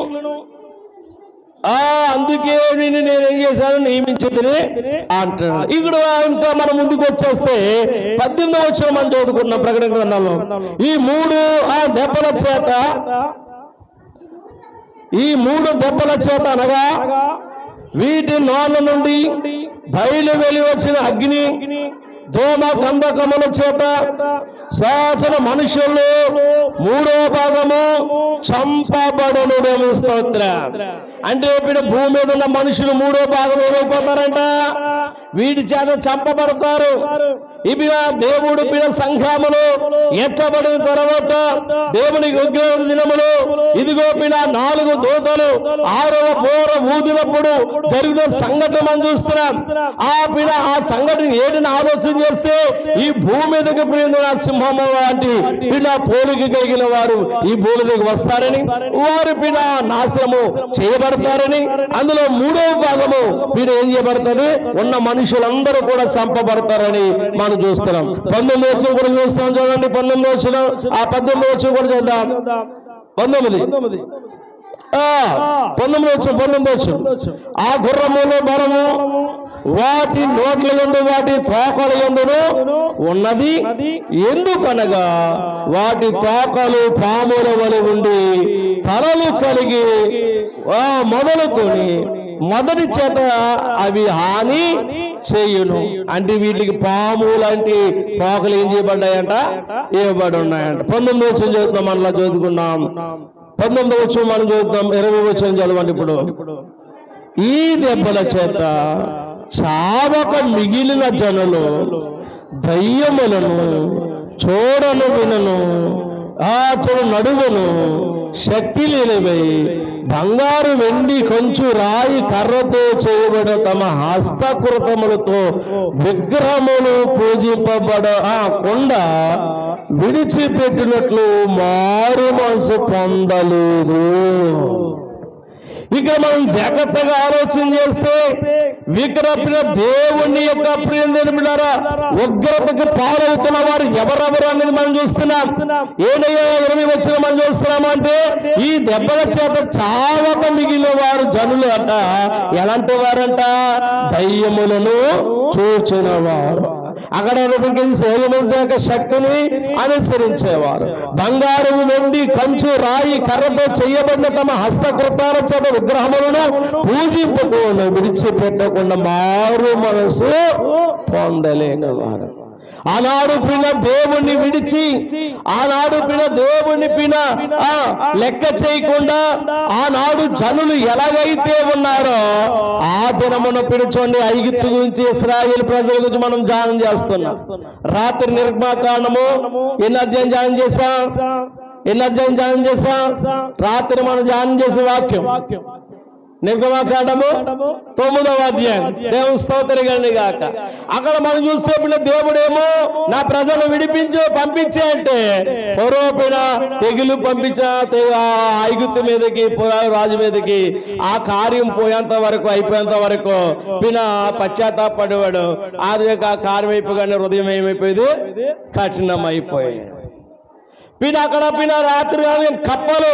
అందుకే నేనేం చేశాను నియమించింది అంటున్నాను. ఇక్కడ ఇంకా మనం ముందుకు వచ్చేస్తే 18వ వచనం మనం చదువుకున్నాం ప్రకటన గ్రంథంలో. ఈ 3 దెబ్బల చేత అనగా వీటి నోళ్ళ నుండి బయలు వెలి వచ్చిన అగ్ని దోమ గంధకముల చేత శాసన మనుషులు 3వ భాగము చంపబడును. స్తోత్రం. అంటే ఇప్పుడు భూమి మీద ఉన్న మనుషులు 3వ భాగం ఏమైపోతారంట? వీటి చేత చంపబడతారు. ఇవి దేవుడు సంఘములు ఎత్తబడిన తర్వాత దేవునికి ఉగ్రత దినములు ఇదిగో 4 దూతలు 6వ బోర ఊదినప్పుడు జరిగిన సంఘటన మనం చూస్తున్నాం. ఆ సంఘటన ఏడిని ఆలోచన చేస్తే ఈ భూమి మీదకి ప్రియుల సింహము లాంటి పోలిక కలిగిన వారు ఈ భూమి మీదకి వస్తారని, వారు నాశనము చేయబడతారని, అందులో 3వ భాగము ఏం చేయబడతారు? ఉన్న మనుషులందరూ కూడా చంపబడతారని మనం చూస్తున్నాం. 19వ వచనం కూడా చూస్తాం. చూడండి 19వ వచనం. ఆ 18వ వచనం కూడా చూద్దాం. 19వ వచనం. ఆ గుర్రములో బలము వాటి నోట్ల యందు వాటి తోకల యందును ఉన్నది. ఎందుకనగా వాటి తోకలు పాముల వలె ఉండి తలలు కలిగి మొదలుకొని మొదటి చేత అవి హాని చేయును. అంటే వీటికి పాము లాంటి తోకలు ఏం చేయబడ్డాయంట? ఇవ్వబడి ఉన్నాయంట. 19వ వచనం చదువుతాం. మనలా చదువుకున్నాం. 19వ వచనం మనం చదువుతాం. 20వ వచనం చదవండి. ఇప్పుడు ఈ దెబ్బల చేత చావక మిగిలిన జనులు దయ్యములను చూడను వినను నడువను శక్తి లేనివై బంగారు వెండి కొంచెం రాయి కర్రతో చేయబడిన తమ హస్తకృతములతో విగ్రహములు పూజింపబడకుండా విడిచిపెట్టినట్లు మారు మనసు పొందలేదు. ఇక్కడ మనం జాగ్రత్తగా ఆలోచన చేస్తే దేవుని యొక్క ప్రియరా ఉగ్రతకు పాలవుతున్న వారు ఎవరెవరు అనేది మనం చూస్తున్నాం. ఏడయ్యా 20 వచనం మనం చూస్తున్నాము. అంటే ఈ దెబ్బల చేత చావక మిగిలిన వారు జనులు ఎలాంటి వారంట? దయ్యములను చూచిన వారు. అక్కడ సోలొమోను యొక్క శక్తిని అనుసరించేవారు. బంగారము, వెండి, కంచు, రాయి, కర్రతో చేయబడిన తమ హస్తకృతాల చేత విగ్రహములను పూజింపుకు విడిచిపెట్టకుండా మారు మనసు పొందలేని వారు. ఆనాడు పిన దేవుణ్ణి విడిచి, ఆనాడు పిన దేవుణ్ణి లెక్క చేయకుండా ఆనాడు జనులు ఎలాగైతే ఉన్నారో ఆ దినమున పిలుచోండి. ఐగుప్తు గురించి, ఇశ్రాయేలు ప్రజల గురించి మనం ధ్యానం చేస్తున్నాం. రాత్రి నిర్గమకాండము ఎన్ని అధ్యాయం ధ్యానం చేసాం? రాత్రి మనం ధ్యానం చేసే వాక్యం నిర్గమకాండము 9వ అధ్యాయం. దేవుని స్తోత్రగండి గాక. అక్కడ మనం చూస్తే దేవుడేమో నా ప్రజలు పంపించే అంటే పూర్వపిన తెగులు పంపించా ఐగుప్తు మీదకి, రాజు మీదకి. ఆ కార్యం పోయేంత వరకు, అయిపోయేంత వరకు పశ్చాత్తాపడేవాడు. ఆ కార్యం అయిపోగానే హృదయం ఏమైపోయేది? కఠినమైపోయేది. అక్కడ రాత్రి కప్పలు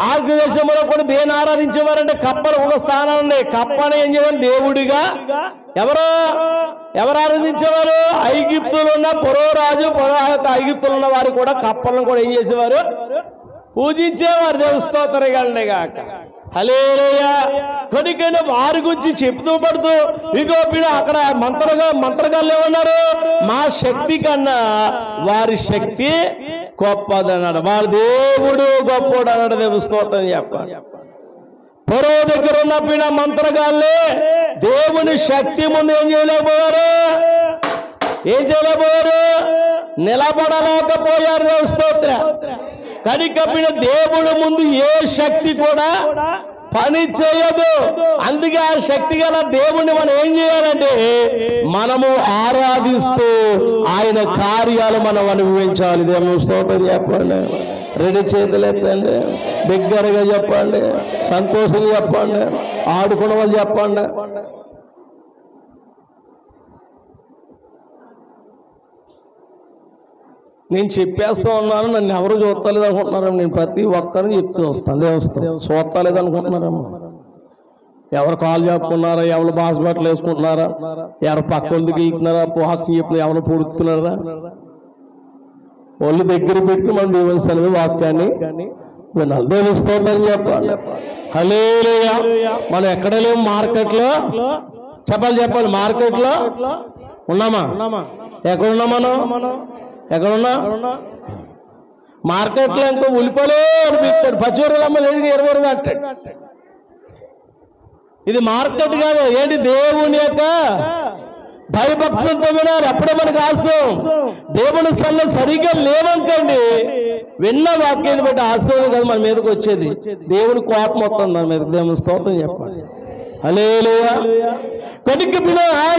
ఆంధ్రదేశంలో కూడా దేని ఆరాధించేవారంటే కప్పలు ఒక స్థానాన్ని. కప్పని ఏం చేయమని దేవుడిగా ఎవరు ఆరాధించేవారు? ఐగుప్తులో ఉన్న రాజు ఐగుప్తులు ఉన్న వారు కూడా కప్పలను కూడా ఏం చేసేవారు? పూజించేవారు. దేవుని స్తోత్రగండి గాక. హల్లెలూయా. కొనికైనా వారి గురించి చెప్తూ పడుతూ ఇగో అక్కడ మంత్రగాళ్ళు ఏమన్నారు? మా శక్తి కన్నా వారి శక్తి గొప్పదన్నాడు. వారి దేవుడు గొప్పడు అన్నాడు. దేవుని స్తోత్రం చెప్పాలి. పొరవ దగ్గర ఉన్న మంత్రగాళ్ళే దేవుని శక్తి ముందు ఏం చేయలేకపోయారు? నిలబడలేకపోయారు. దేవుని స్తోత్రం. కనికప్పిన దేవుడు ముందు ఏ శక్తి కూడా పని చేయదు. అందుకే ఆ శక్తి గల దేవుణ్ణి మనం ఏం చేయాలంటే మనము ఆరాధిస్తూ ఆయన కార్యాలు మనం అనుభవించాలి. దేవుని స్తోత్రం చెప్పండి. రెండు చేతులు ఎత్తండి, బిగ్గరగా చెప్పండి, సంతోషంగా చెప్పండి, ఆడుకున్న వాళ్ళు చెప్పండి. నేను చెప్పేస్తూ ఉన్నాను, నన్ను ఎవరు చూస్తలేదు అనుకుంటున్నారా? నేను ప్రతి ఒక్కరిని చెప్తూ వస్తాను. చూస్తలేదు అనుకుంటున్నారేమో. ఎవరు కాలు చెప్పుకున్నారా? ఎవరు బాస్ బట్టలు వేసుకుంటున్నారా? ఎవరు పక్క వాళ్ళకి వెళ్తున్నారా? పోహాకి చెప్పిన ఎవరు పొడుతున్నారా? వాళ్ళు దగ్గర పెట్టి మనం దీవించాలి వాక్యాన్ని వినాలి. దేవుని స్తోత్రం చెప్పాలి. హల్లెలూయా. మనం ఎక్కడ లేము? మార్కెట్లో చెప్పాలి. మార్కెట్లో ఉన్నామా? ఎక్కడున్నా మనం? ఎక్కడున్నా? మార్కెట్లో ఇంకో ఉల్లిపాయలు అనిపిస్తాడు. పచ్చిమిరపకాయలు లేదు, 20 రూపాయలు అంటాడు. ఇది మార్కెట్ కాదు. ఏంటి? దేవుని యొక్క భయభక్తులతో వినాలి. అప్పుడే మనకు ఆశయం. దేవుని సల్ల సరిగ్గా లేవనుకోండి, విన్న వాక్యాన్ని బట్టి ఆశయం కదా మన మీదకి వచ్చేది. దేవుని కోపం వస్తుంది మన మీద. దేవుని స్తోత్రం చెప్పాలి. హల్లెలూయా. కనుక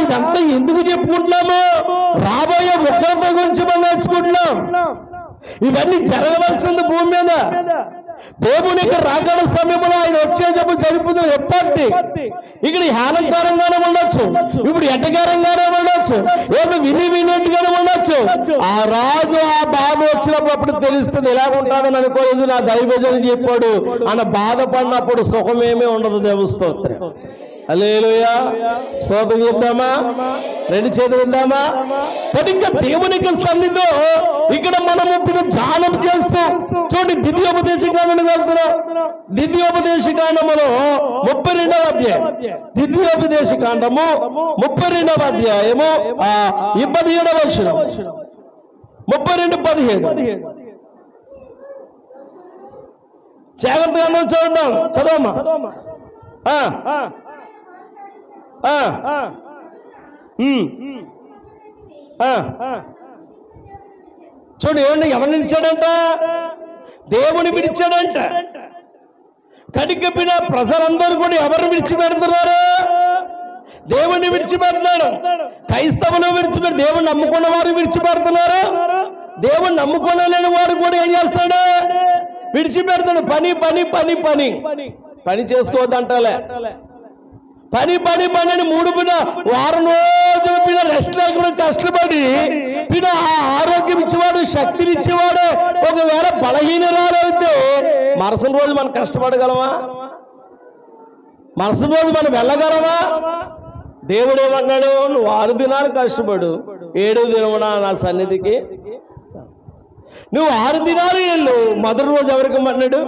ఇదంతా ఎందుకు చెప్పుకుంటున్నాము? రాబోయే ఉగ్రత గురించి మనం నేర్చుకుంటున్నాం. ఇవన్నీ జరగవలసింది భూమి మీద. దేవుని యొక్క రాకడ సమయంలో ఆయన వచ్చేటప్పుడు జరుపుతున్న ఎప్పటి ఇక్కడ హేళనకరంగానే ఉండొచ్చు, ఇప్పుడు ఎటకారంగానే ఉండొచ్చు, ఏదో వినినట్టుగానే ఉండొచ్చు. ఆ రాజు ఆ బాధ వచ్చినప్పుడు అప్పుడు తెలుస్తుంది ఎలా ఉంటాడని అనుకోలేదు. నా దైవజనం చెప్పాడు అన్న బాధపడినప్పుడు సుఖమేమీ ఉండదు. దేవుని స్తోత్రం. హల్లెలూయా. స్తోత్రం చెప్తామా? రెండు చేతులు ఉందామా? ఇంకా దేవునికి సన్నిధిలో ఇక్కడ మనం ఇప్పుడు ధ్యానం చేస్తూ చూడండి. ద్వితీయోపదేశకాండం వెళ్తున్నాం. ద్వితీయోపదేశకాండములో 32వ అధ్యాయం. ద్వితీయోపదేశకాండము 32వ అధ్యాయము 27వ వచనం. 32:17 జాగ్రత్తగా చూద్దాం. చదవమ్మా. చూడు ఏమండి, ఎవరిని ఇచ్చాడంట? దేవుని విడిచాడంట. కనికప్పిన ప్రజలందరూ కూడా ఎవరిని విడిచిపెడుతున్నారు? దేవుణ్ణి విడిచిపెడుతున్నాడు. క్రైస్తవులు విడిచిపెట్టి దేవుణ్ణి నమ్ముకున్న వారు విడిచిపెడుతున్నారు. దేవుణ్ణి నమ్ముకోలేని వారు కూడా ఏం చేస్తాడు? విడిచిపెడతాడు. పని పని పని పని పని చేసుకోవద్దంటలే. పని పని పని అని 3 వారం రోజులు రెస్ట్ లేకుండా కష్టపడి ఆరోగ్యం ఇచ్చేవాడు, శక్తిని ఇచ్చేవాడు. ఒకవేళ బలహీనరాలైతే మరుసటి రోజు మనం కష్టపడగలమా? మరుసటి రోజు మనం వెళ్ళగలమా? దేవుడు ఏమన్నాడు? నువ్వు 6 దినాలు కష్టపడు, 7వ దినమున నా సన్నిధికి నువ్వు 6 దినాలు వెళ్ళు. మొదటి రోజు ఎవరికి అన్నాడు?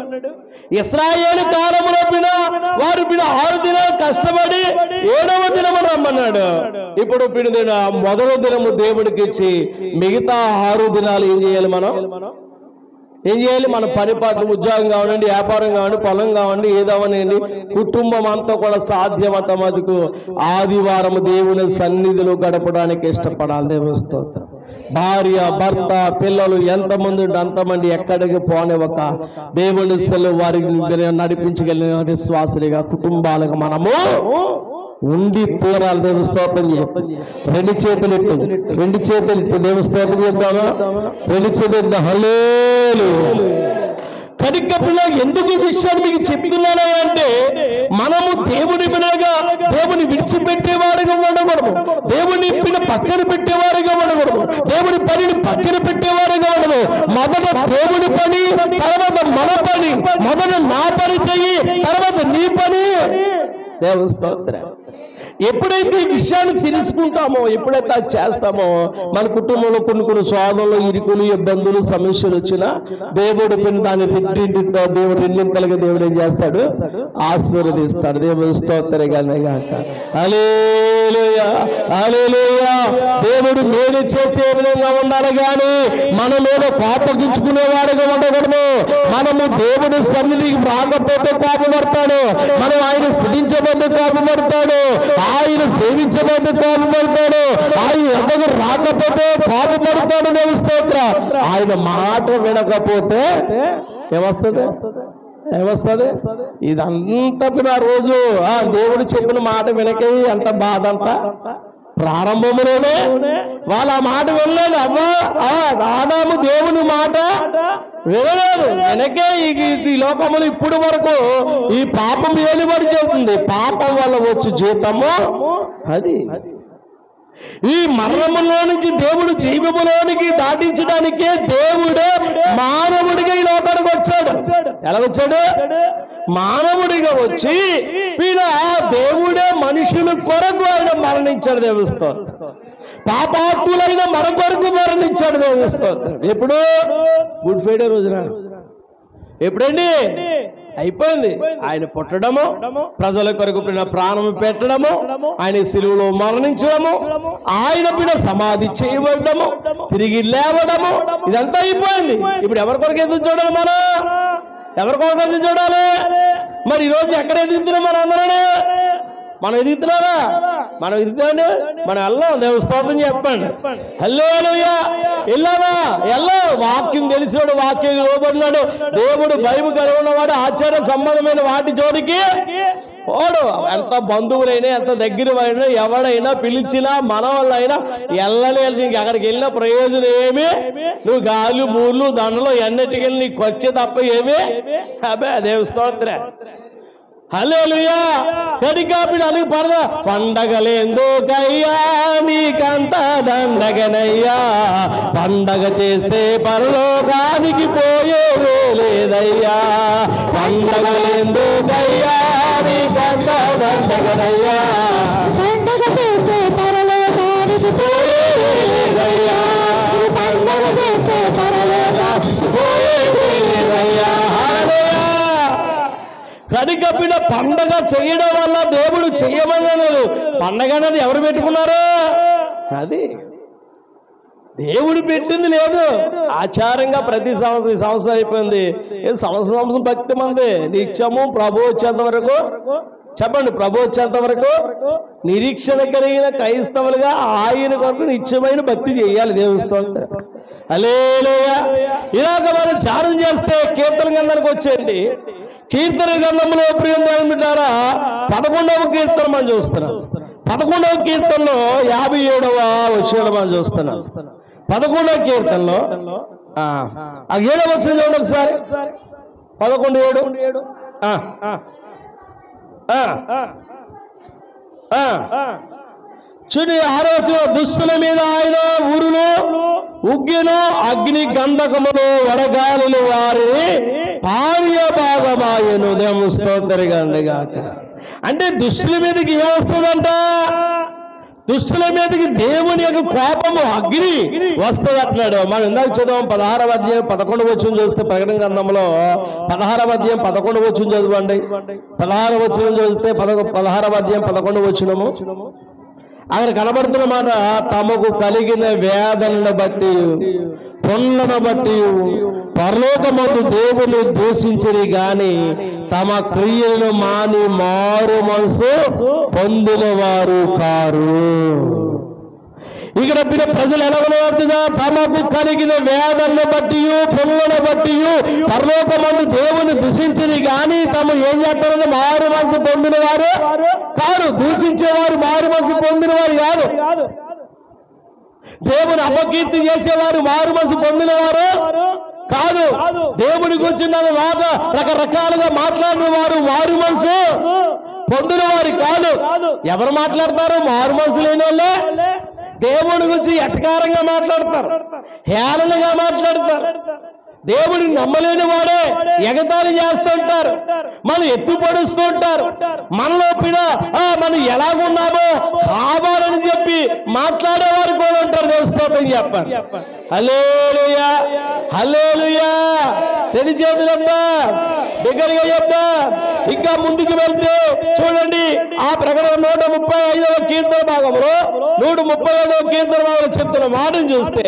ఇశ్రాయేలు కాలంలో వారు 6 దినాలు కష్టపడి 7వ దినము రమ్మన్నాడు. ఇప్పుడు మొదటి దినము దేవుడికి ఇచ్చి మిగతా 6 దినాలు ఏం చేయాలి? ఏం చేయాలి? మన పని పాటలు, ఉద్యోగం కావండి, వ్యాపారం కావండి, పొలం కావండి, ఏదవనండి, కుటుంబం అంతా కూడా సాధ్యమంత మటుకు ఆదివారం దేవుని సన్నిధిలో గడపడానికి ఇష్టపడాలి. దేవుని స్తోత్రం. భార్య, భర్త, పిల్లలు ఎంతమంది ఉంటే అంతమంది ఎక్కడికి పోనివ్వక దేవుని సెలవు వారికి నడిపించగలిగిన విశ్వాసులుగా కుటుంబాలుగా మనము ఉండి తీరాలి. దేవుని స్తోత్రం చెప్పి 2 చేతులు ఎత్తి దేవుని స్తోత్రం చెప్తామా? 2 చేతులు హల్లెలూయా. కనుక ఎందుకు ఈ విషయాన్ని మీకు చెప్తున్నాను అంటే, మనము దేవుని బిడ్డగా దేవుని విడిచిపెట్టేవారుగా ఉండకూడదు, దేవుని పక్కన పెట్టేవారుగా ఉండకూడదు, దేవుని పనిని పక్కన పెట్టేవారుగా ఉండదు. మొదట దేవుని పని, తర్వాత మన పని. మొదట నా పని చెయ్యి, తర్వాత నీ పని. దేవుని స్తోత్రం. ఎప్పుడైతే ఈ విషయాన్ని తెలుసుకుంటామో, ఎప్పుడైతే అది చేస్తామో, మన కుటుంబంలో కొన్ని స్వాదంలో ఇరుకులు, ఇబ్బందులు, సమస్యలు వచ్చినా దేవుడు దాన్ని రెండింటితో దేవుడు రెండింతలుగా దేవుడు ఏం చేస్తాడు? ఆశీర్వదిస్తాడు. దేవుడు స్తోత్రగానే గాక. హల్లెలూయా, హల్లెలూయా. దేవుడు మేలు చేసే విధంగా ఉండాలి కానీ మన మీద కోపగించుకునేవాడుగా ఉండకూడదు. మనము దేవుడి సన్నిధికి రాకపోతే కోపపడతాడు, మనం ఆయన స్థుతించబోతే కోపపడతాడు, ఆయన సేవించబోతే కోపపడతాడు, ఆయన ఎద్దకు రాకపోతే కోపపడతాడు. దేవుని స్తోత్రం. ఆయన మాట వినకపోతే ఏమొస్తుంది? ఇదంతా రోజు దేవుడు చెప్పిన మాట వినకే ఎంత బాధ అంతా. ప్రారంభంలోనే వాళ్ళు ఆ మాట వినలేదు. ఆదాము దేవుని మాట వినలేదు. వెనకే ఈ లోకములు ఇప్పుడు వరకు ఈ పాపం ఏలుబడి చేస్తుంది. పాపం వల్ల వచ్చి జీతము అది. ఈ మరణములో నుంచి దేవుడు జీవములోనికి దాటించడానికే దేవుడే మానవుడిగా ఈ లోకానికి వచ్చాడు. ఎలా వచ్చాడు? మానవుడిగా వచ్చి దేవుడే మనుషుల కొరకు ఆయన మరణించాడు. దేవుస్తో పాపాత్ములైన మన కొరకు మరణించాడు. దేవుస్తో ఎప్పుడు? గుడ్ ఫ్రైడే రోజున. ఎప్పుడండి? అయిపోయింది. ఆయన పుట్టడము, ప్రజల కొరకు ప్రాణం పెట్టడము, ఆయన సిలువలో మరణించడము, ఆయన సమాధి చేయబడము, తిరిగి లేవడము, ఇదంతా అయిపోయింది. ఇప్పుడు ఎవరి కొరకు ఎదురు చూడాలి? మనం ఎవరి కొరకు ఎదురు చూడాలి? మరి ఈరోజు ఎక్కడ ఎదుగుతున్నాం? మన అందరూ మనం ఎదుగుతున్నారా? మనం ఎదుగుతాండి. మనం వెళ్ళాం. దేవుని స్తోత్రం చెప్పండి. హల్లెలూయా. వెళ్ళా వాక్యం తెలిసినాడు, వాక్యం లోబడినాడు, దేవుడు భయం కలిగి ఉన్నవాడు ఆచార్య సంబంధమైన వాటి జోడికి ఓడు. ఎంత బంధువులైనా, ఎంత దగ్గర అయినా, ఎవడైనా పిలిచినా మన వాళ్ళైనా వెళ్ళలేదు. ఇంక అక్కడికి వెళ్ళిన ప్రయోజనం ఏమి? నువ్వు గాలు, మూర్లు, దండలు ఎన్నిటికి వెళ్ళి నీకు వచ్చే తప్ప ఏమి? అబ్బే దేవుని స్తోత్రం. హల్లెలూయా. కడికాపిడి అలిగి పడదా? పండగలేందుకయ్యా నీకంత దండగనయ్యా, పండగ చేస్తే పరలోకానికి పోయేదే లేదయ్యా. పండగలేందుకయ్యా నీకంత దండగనయ్యా, పండగ చేస్తే పరలోకానికి పోయేదే లేదయ్యా. పండగ చేస్తే పరలోకానికి పోయేదే లేదయ్యా. కడికప్పిన పండగ చేయడం వల్ల దేవుడు చెయ్యమన్నాడు. పండగ అనేది ఎవరు పెట్టుకున్నారు? అది దేవుడు పెట్టింది లేదు. ఆచారంగా ప్రతి సంవత్సరం, ఈ సంవత్సరం అయిపోయింది, సంవత్సరం భక్తి మంది నిత్యము ప్రభు వచ్చేంత వరకు చెప్పండి. ప్రభు వచ్చేంత వరకు నిరీక్షణ కలిగిన క్రైస్తవులుగా ఆయన కొరకు నిత్యమైన భక్తి చేయాలి. దేవుని స్తోత్రం. హల్లెలూయా. ఇలాగ మనం ధ్యానం చేస్తే కీర్తన గ్రంథానికి వచ్చేయండి. కీర్తన గ్రంథంలో ప్రియులారా 11వ కీర్తన మనం చూస్తున్నాం. 11వ కీర్తనలో 57వ వచనం మనం చూస్తున్నాం. 11వ కీర్తనలో 7వ వచనం చూడండి ఒకసారి. 11:7 చూడు. 6వ వచనం, దుష్టుల మీద ఆయన ఊరును ఉగ్గిను, అగ్ని గంధకములు వడగాలులు వారిని పార్యభాగమాయను. దేవుని స్తోత్రం గాక. అంటే దుష్టుల మీదకి ఏమొస్తుందంట? దుష్టుల మీదకి దేవుని యొక్క కోపము అగ్ని వస్తుంది అంటున్నాడు. మనం ఇందాక చదువు 16వ అధ్యాయం 11వ వచనం చూస్తే ప్రకటన గ్రంథంలో 16వ అధ్యాయం 11వ వచనం చదవండి. 16వ వచనం చూస్తే 16వ అధ్యాయం 11వ వచనము అక్కడ కనబడుతున్న మాట, తమకు కలిగిన వేదనను బట్టి పొండ్లను బట్టి పరలోకమందు దేవుని దూషించని గాని తమ క్రియలను మాని మారు మనసు పొందిన వారు కారు. ఇక్కడ ప్రజలు ఎలా ఉన్నట్టుగా తమకు కలిగిన వేదనను బట్టి పొండ్లను బట్టి పరలోకమందు దేవుని దూషించని గాని తమ ఏం చేస్తారని మారు మనసు పొందిన వారు కారు. దూషించేవారు మారు మనసు పొందిన వారు కాదు. దేవుని అపకీర్తి చేసేవారు మారు మనసు పొందిన వారు కాదు. దేవుడికి వచ్చిన మాట రకరకాలుగా మాట్లాడిన వారు మారు మనసు పొందిన వారు కాదు. ఎవరు మాట్లాడతారు? మారు మనసు లేని వాళ్ళే దేవుడి గురించి ఎటకారంగా మాట్లాడతారు, హేళనగా మాట్లాడతారు. దేవుడిని నమ్మలేని వాడే ఎగతాళి చేస్తుంటారు, మనం ఎత్తి పొడుస్తూ ఉంటారు. మనలో మనం ఎలాగున్నామో కావాలని చెప్పి మాట్లాడేవారు కూడా ఉంటారు. దేవస్తోత్రం చెప్పండి. హల్లెలూయా హల్లెలూయా. చెది చేతులబ్బా దగ్గరగా చెప్తా. ఇంకా ముందుకు వెళ్తే చూడండి, ఆ ప్రకటన 135వ కీర్తన భాగంలో 135వ కీర్తన భాగంలో చెప్తున్న మాటను చూస్తే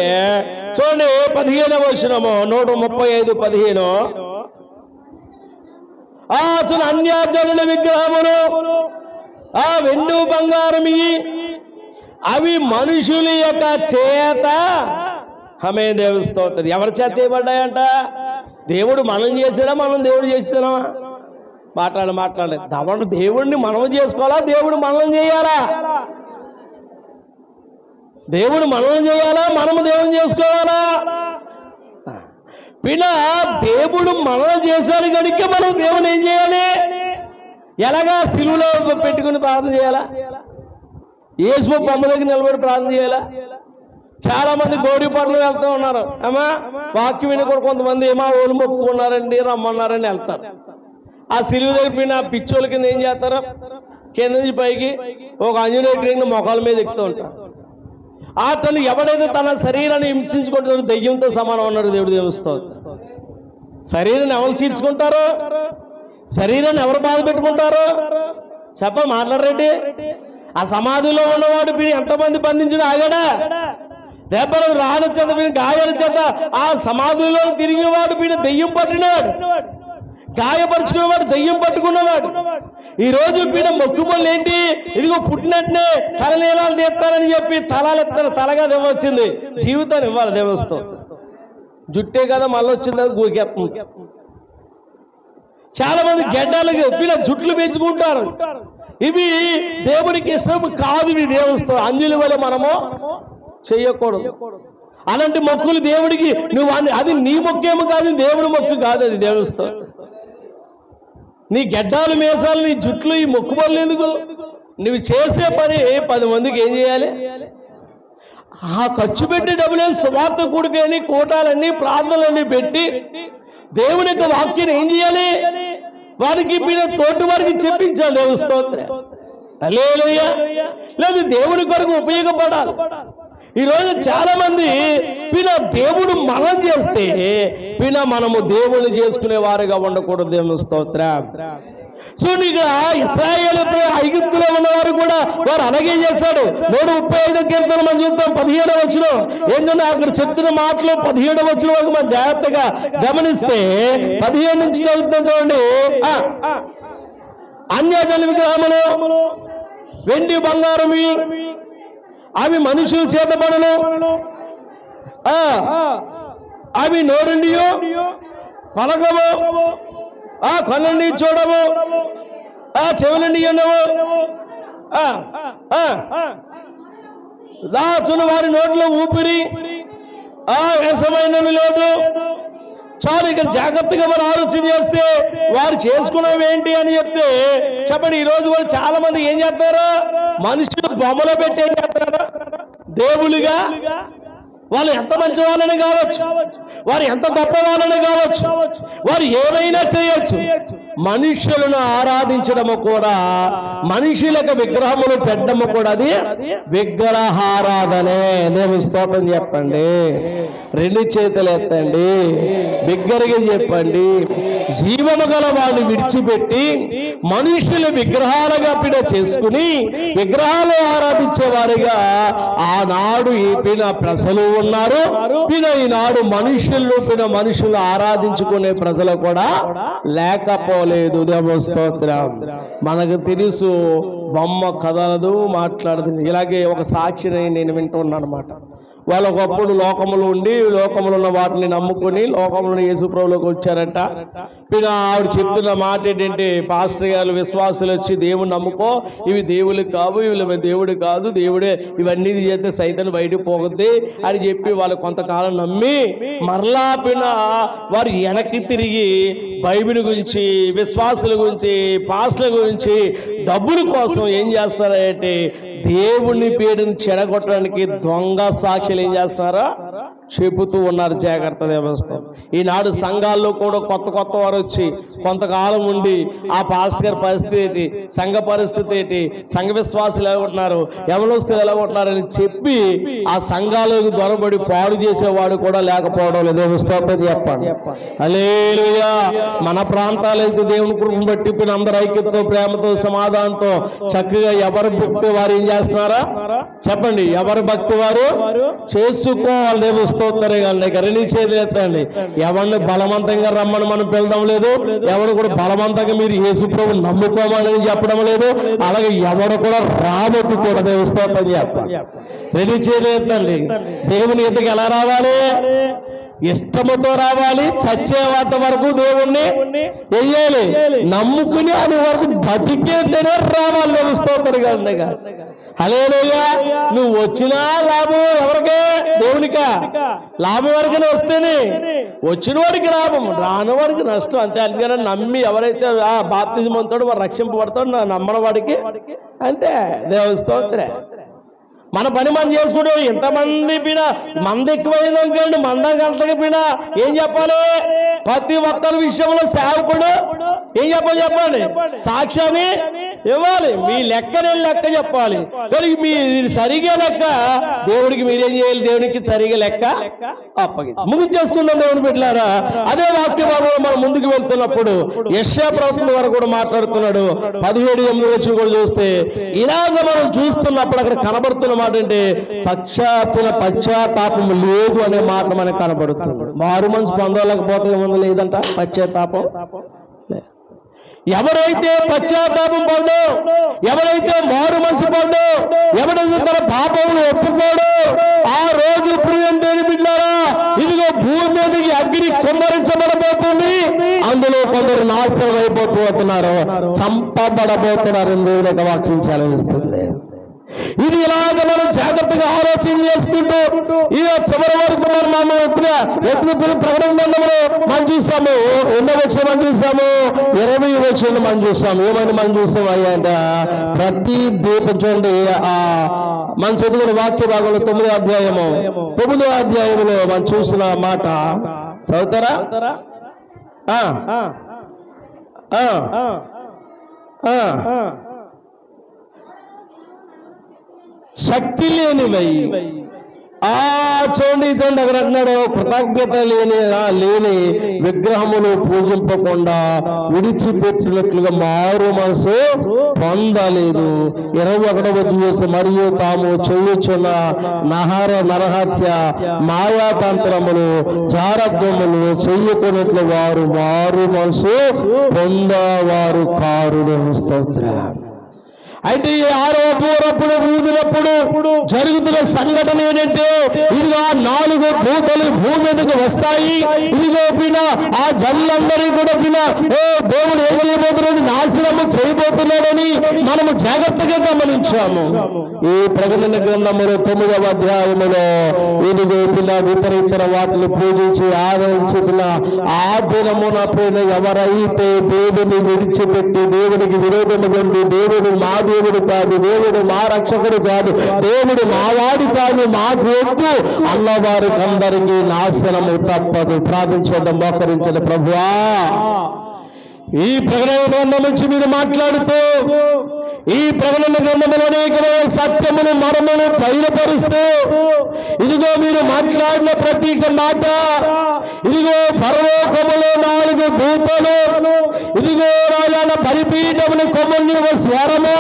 చూడండి, 15వ వచనము 135:15. చూడండి, అన్యజనుల విగ్రహములు వెండి బంగారం అవి మనుషుల యొక్క చేత హమే దేవస్తోత్రం. ఎవరి చేత చేయబడ్డాయంట? దేవుడు మనం చేసాడా, మనం దేవుడు చేస్తున్నామా? మాట్లాడలేదు. దేవుడిని మనం చేసుకోవాలా, దేవుడు మనం చేయాలా? దేవుడు మనం చేయాలా, మనము దేవుని చేసుకోవాలా? దేవుడు మనం చేశాడు కనుక మనం దేవుని ఏం చేయాలి? ఎలాగా? సిలువలో పెట్టుకుని ప్రార్థన చేయాలా? యేసు బొమ్మ దగ్గర నిలబడి ప్రార్థన చేయాలా? చాలా మంది గౌరీపట్నం వెళ్తూ ఉన్నారు. అమ్మా వాక్యం విని కూడా కొంతమంది ఏమో ఓళ్ళు మొక్కుకున్నారండి రమ్మన్నారని వెళ్తారు. ఆ సిలువ దగ్గర పిచ్చోళ్ళ కింద ఏం చేస్తారు? కింద నుంచి పైకి ఒక ఆంజనేయుడి మొఖాల మీద ఎక్కుతూ ఉంటారు. అతను ఎవడైతే తన శరీరాన్ని హింసించుకుంటారో దెయ్యంతో సమానం అన్నాడు దేవుడు. దేవస్తోత్రం. శరీరాన్ని ఎవరు చీల్చుకుంటారో, శరీరాన్ని ఎవరు బాధ పెట్టుకుంటారో మాట్లాడరేంటి? ఆ సమాధిలో ఉన్నవాడు ఎంతమంది బంధించిన ఆగాడా? దెబ్బలు రాళ్ళ చేత గాయాల చేత ఆ సమాధిలో తిరిగినవాడు దెయ్యం పట్టినవాడు, గాయపరుచుకున్నవాడు దెయ్యం పట్టుకున్నవాడు. ఈ రోజు మొక్కుబళ్ళు ఏంటి? ఇదిగో పుట్టినట్టునే తలనీలాలు తీస్తారని చెప్పి తలాలు ఎత్తారు. తలగా దేవచ్చింది, జీవితాన్ని ఇవ్వాలి దేవస్తోత్రం. జుట్టే కదా మళ్ళీ వచ్చింది, అది గోకెత్తుంది. చాలా మంది గెడ్డలు జుట్లు పెంచుకుంటారు. ఇవి దేవునికి ఇష్టం కాదు. ఇవి దేవస్తోత్రం. అంజలి వల్ల మనము చెయ్యకూడదు. అలాంటి మొక్కులు దేవుడికి నువ్వు అది నీ మొక్కేమో కాదు, దేవుడి మొక్కు కాదు అది. దేవస్తోత్రం. నీ గెడ్డాలు మేసాలు నీ జుట్లు ఈ మొక్కుబళ్ళు ఎందుకు? నువ్వు చేసే పని 10 మందికి ఏం చేయాలి? ఆ ఖర్చు పెట్టి డబ్బులే స్వార్థ కూడికని కూటాలన్నీ ప్రార్థనలన్నీ పెట్టి దేవుని యొక్క వాక్యాన్ని ఏం చేయాలి? వారికి తోటి వారికి చెప్పించాలి. దేవస్తోత్రం. హల్లెలూయా. లేదు, దేవుడి కొరకు ఉపయోగపడాలి. ఈరోజు చాలా మంది దేవుడు మనం చేస్తే మనము దేవుని చేసుకునే వారిగా ఉండకూడదు. దేవుని స్తోత్రం. చూడండి, ఇక్కడ ఇశ్రాయేలు ఐగుప్తులో ఉన్నవారు కూడా వారు అలాగే చేశాడు. 135వ కీర్తన మనం చూద్దాం. 17వ వచనం ఏంటంటే అక్కడ చెప్తున్న మాటలు 17వ వచనం వరకు మనం జాగ్రత్తగా గమనిస్తే 15 నుంచి చదువుతాం. చూడండి, అన్యజనుల విగ్రహములు వెండి బంగారం అవి మనుషుల చేత పనులు అవి నోరుండి పలకము కళ్ళండి చూడము చెవులండి ఎన్నవు దాచును వారి నోట్లో ఊపిరి వ్యసమైనవి లేదు. చాలు, ఇక జాగ్రత్తగా మనం ఆలోచన చేస్తే వారు చేసుకున్నవి ఏంటి అని చెప్తే చెప్పండి. ఈ రోజు కూడా చాలా మంది ఏం చేస్తారు? మనుషులు బొమ్మలో పెట్టి ఏం చేస్తారు? దేవులుగా. వాళ్ళు ఎంత మంచి వాళ్ళని కావచ్చు, వారు ఎంత గొప్ప వాళ్ళని కావచ్చు, వారు ఏమైనా చేయొచ్చు. మనుషులను ఆరాధించడము కూడా, మనుషులకు విగ్రహములు పెట్టడము కూడా అది విగ్రహారాధనే. దేవుని స్తోత్రం చెప్పండి, రెండు చేతులు ఎత్తండి, బిగ్గరగా చెప్పండి. జీవము గల వాడిని విడిచిపెట్టి మనుషులు విగ్రహాలుగా చేసుకుని విగ్రహాలు ఆరాధించే వారిగా ఆనాడు ప్రజలు ఉన్నారు. ఈనాడు మనుషులు ఆరాధించుకునే ప్రజలు కూడా లేకపోలేదు. దేవుని స్తోత్రం. మనకు తెలుసు, బొమ్మ కదలదు, మాట్లాడదు. ఇలాగే ఒక సాక్షిని నేను వింటున్నాను అన్నమాట. వాళ్ళు ఒకప్పుడు లోకములు ఉండి లోకములు ఉన్న వాటిని నమ్ముకుని లోకములను యేసుప్రభులోకి వచ్చారట. ఆవిడ చెప్తున్న మాట ఏంటంటే, పాస్టర్ గారు విశ్వాసులు వచ్చి దేవుని నమ్ముకో, ఇవి దేవుళ్ళు కావు, ఇవి దేవుడు కాదు, దేవుడే, ఇవన్నీ చేస్తే సైతాన్ని బయటకు పోగొద్ది అని చెప్పి వాళ్ళు కొంతకాలం నమ్మి మరలా వారు వెనక్కి తిరిగి బైబిల్ గురించి, విశ్వాసుల గురించి, పాస్టర్ల గురించి డబ్బుల కోసం ఏం చేస్తారంటే దేవుని పేరుని చెడగొట్టడానికి దొంగ సాక్షులు ఏం చేస్తున్నారో చెబుతూ ఉన్నారు. జాగ్రత్త. దేవస్థ ఈనాడు సంఘాల్లో కూడా కొత్త వారు వచ్చి కొంతకాలం ఉండి ఆ పాస్టర్ గారి పరిస్థితి ఏంటి, సంఘ పరిస్థితి ఏంటి, సంఘ విశ్వాసులు ఎలాగొంటున్నారు, యవనస్తులు ఎలాగొంటున్నారని చెప్పి ఆ సంఘాలకు దొరబడి పాడు చేసేవాడు కూడా లేకపోవడం లేదు. స్తోత్రం చెప్పండి. హల్లెలూయా. మన ప్రాంతాలైతే దేవుని కృపను బట్టి అందరూ ఐక్యతతో, ప్రేమతో, సమాధానంతో చక్కగా ఎవరి భక్తి వారు ఏం చేస్తున్నారా చెప్పండి, ఎవరి భక్తి వారు చేసుకోవాలి. దేవుని రెండు చేతులెత్తండి. ఎవరిని బలవంతంగా రమ్మని మనం పిలవడం లేదు, ఎవరు కూడా బలవంతంగా మీరు యేసుప్రభుని నమ్ముకోమని చెప్పడం లేదు, అలాగే ఎవరు కూడా రావద్దు కూడా. దేవుని స్తోత్రం చెప్పండి. రెండు చేతులెత్తండి. దేవుని ఎద్దకు ఎలా రావాలి? ఇష్టముతో రావాలి. చచ్చేవాటి వరకు దేవుణ్ణి ఏం చేయాలి? నమ్ముకుని అది వరకు బతికేతేనే రావాలి. దేవుని స్తోత్రం కదా. హల్లెలూయా. నువ్వు వచ్చినా లాభం ఎవరికే? దేవునికా? లాభం వరకునే వస్తేనే, వచ్చిన వాడికి లాభం, రాని వాడికి నష్టం, అంతే. అందుకని నమ్మి ఎవరైతే బాప్తిజం పొందుతాడో వాడు రక్షింపబడతాడు, నమ్మని వాడికి అంతే. దేవుని స్తోత్రం. మన పని మనం చేసుకుంటాం. ఎంతమంది మంది ఎక్కువైందనుకోండి, మందం గంటలకి ఏం చెప్పాలి? ప్రతి ఒక్కరి విషయంలో సేవకుడు ఏం చెప్పండి, సాక్ష్యాన్ని ఇవ్వాలి. మీ లెక్క చెప్పాలి. కానీ మీరు సరిగా లెక్క దేవుడికి మీరేం చేయాలి? దేవునికి సరిగా లెక్క అప్పగించి ముగించేసుకుందాం. దేవుని బిడ్డలారా, అదే వాక్య భాగంలో మనం ముందుకు వెళ్తున్నప్పుడు యెషయా ప్రవక్త వారు కూడా మాట్లాడుతున్నాడు. 17:8 కూడా చూస్తే ఇలాగ మనం చూస్తున్నప్పుడు అక్కడ కనబడుతున్న మాట అంటే పశ్చాత్తాపం లేదు అనే మాట మనకు కనబడుతుంది. మారు మనసు పొందలేకపోతే ఏముంది లేదంట పశ్చాత్తాపం. ఎవరైతే పశ్చాత్తాపం పొందో, ఎవరైతే మారు మనసు పొందో, ఎవరైతే తన పాపములు ఒప్పుకోడో, ఆ రోజు ప్రియం దేని బిడ్డారా, ఇదిగో భూమి మీదకి అగ్ని కుమ్మరించబడబోతుంది. అందులో కొందరు నాశనం అయిపోతున్నారు, చంపబడబోతున్నారు. దేవుని యొక్క వాక్యం చలవిస్తుంది. ఇది ఇలాగ మనం జాగ్రత్తగా ఆలోచన చేసుకుంటూ ఇక చివరి వరకు మనం ఎప్పుడు ప్రకటన గ్రంథంలో మనం చూసాము. 8వ వచనం మనం చూసాము, 20వ వచనం మనం చూసాము. ఏమని మనం చూసాం అయ్యాంట? ప్రతి దీపం చూడండి, మనం చదువుకున్న వాక్య భాగంలో 9వ అధ్యాయంలో మనం చూసిన మాట చదువుతారా? శక్తి లేనివై చూడండి అక్కడ అంటున్నాడు, కృతజ్ఞత లేని విగ్రహములు పూజింపకుండా విడిచిపెట్టినట్లుగా మారు మనసు పొందలేదు. 21వ చూసి మరియు తాము చెయ్యుచున్న నరహత్య, మాయాతంత్రములు, జారత్వములు చెయ్యుకున్నట్లు వారు మారు మనసు పొందవారు కారు. స్తోత్రం. అయితే ఈ ఆరోపూరప్పుడు ఊదినప్పుడు జరుగుతున్న సంఘటన ఏంటంటే, ఇదిగో 4 దూతలు భూమి మీదకు వస్తాయి. ఇదిగో ఆ జనులందరినీ కూడా దేవుడు ఏం చేయబోతున్నాడు, నాశనము చేయబోతున్నాడని మనము జాగ్రత్తగా గమనించాము. ఈ ప్రకటన గ్రంథములో 9వ అధ్యాయములో ఇదిగో ఇతర వాటిని పూజించి ఆదరించిన ఆ దినమున ఎవరైతే దేవుని విడిచిపెట్టి దేవుడికి విరోధముగా దేవుడు మా దేవుడు కాదు, దేవుడు మా రక్షకుడు కాదు, దేవుడు మావాడు కాదు, మాకు వద్దు అన్నవారికి అందరికీ నాశనము తప్పదు. ప్రార్థించేద్దాం, మోకరించండి. ప్రభువా, ఈ ప్రకటన గ్రంథం నుంచి మీరు మాట్లాడుతూ ఈ ప్రకటన గ్రంథంలోనే సత్యమును మర్మమును బయలుపరుస్తూ ఇదిగో మీరు మాట్లాడిన ప్రతి మాట ఇదిగో పరలోకములో 4 దూతలు ఇదిగో రాజాల బలిపీఠమును కొమ్మని స్వరము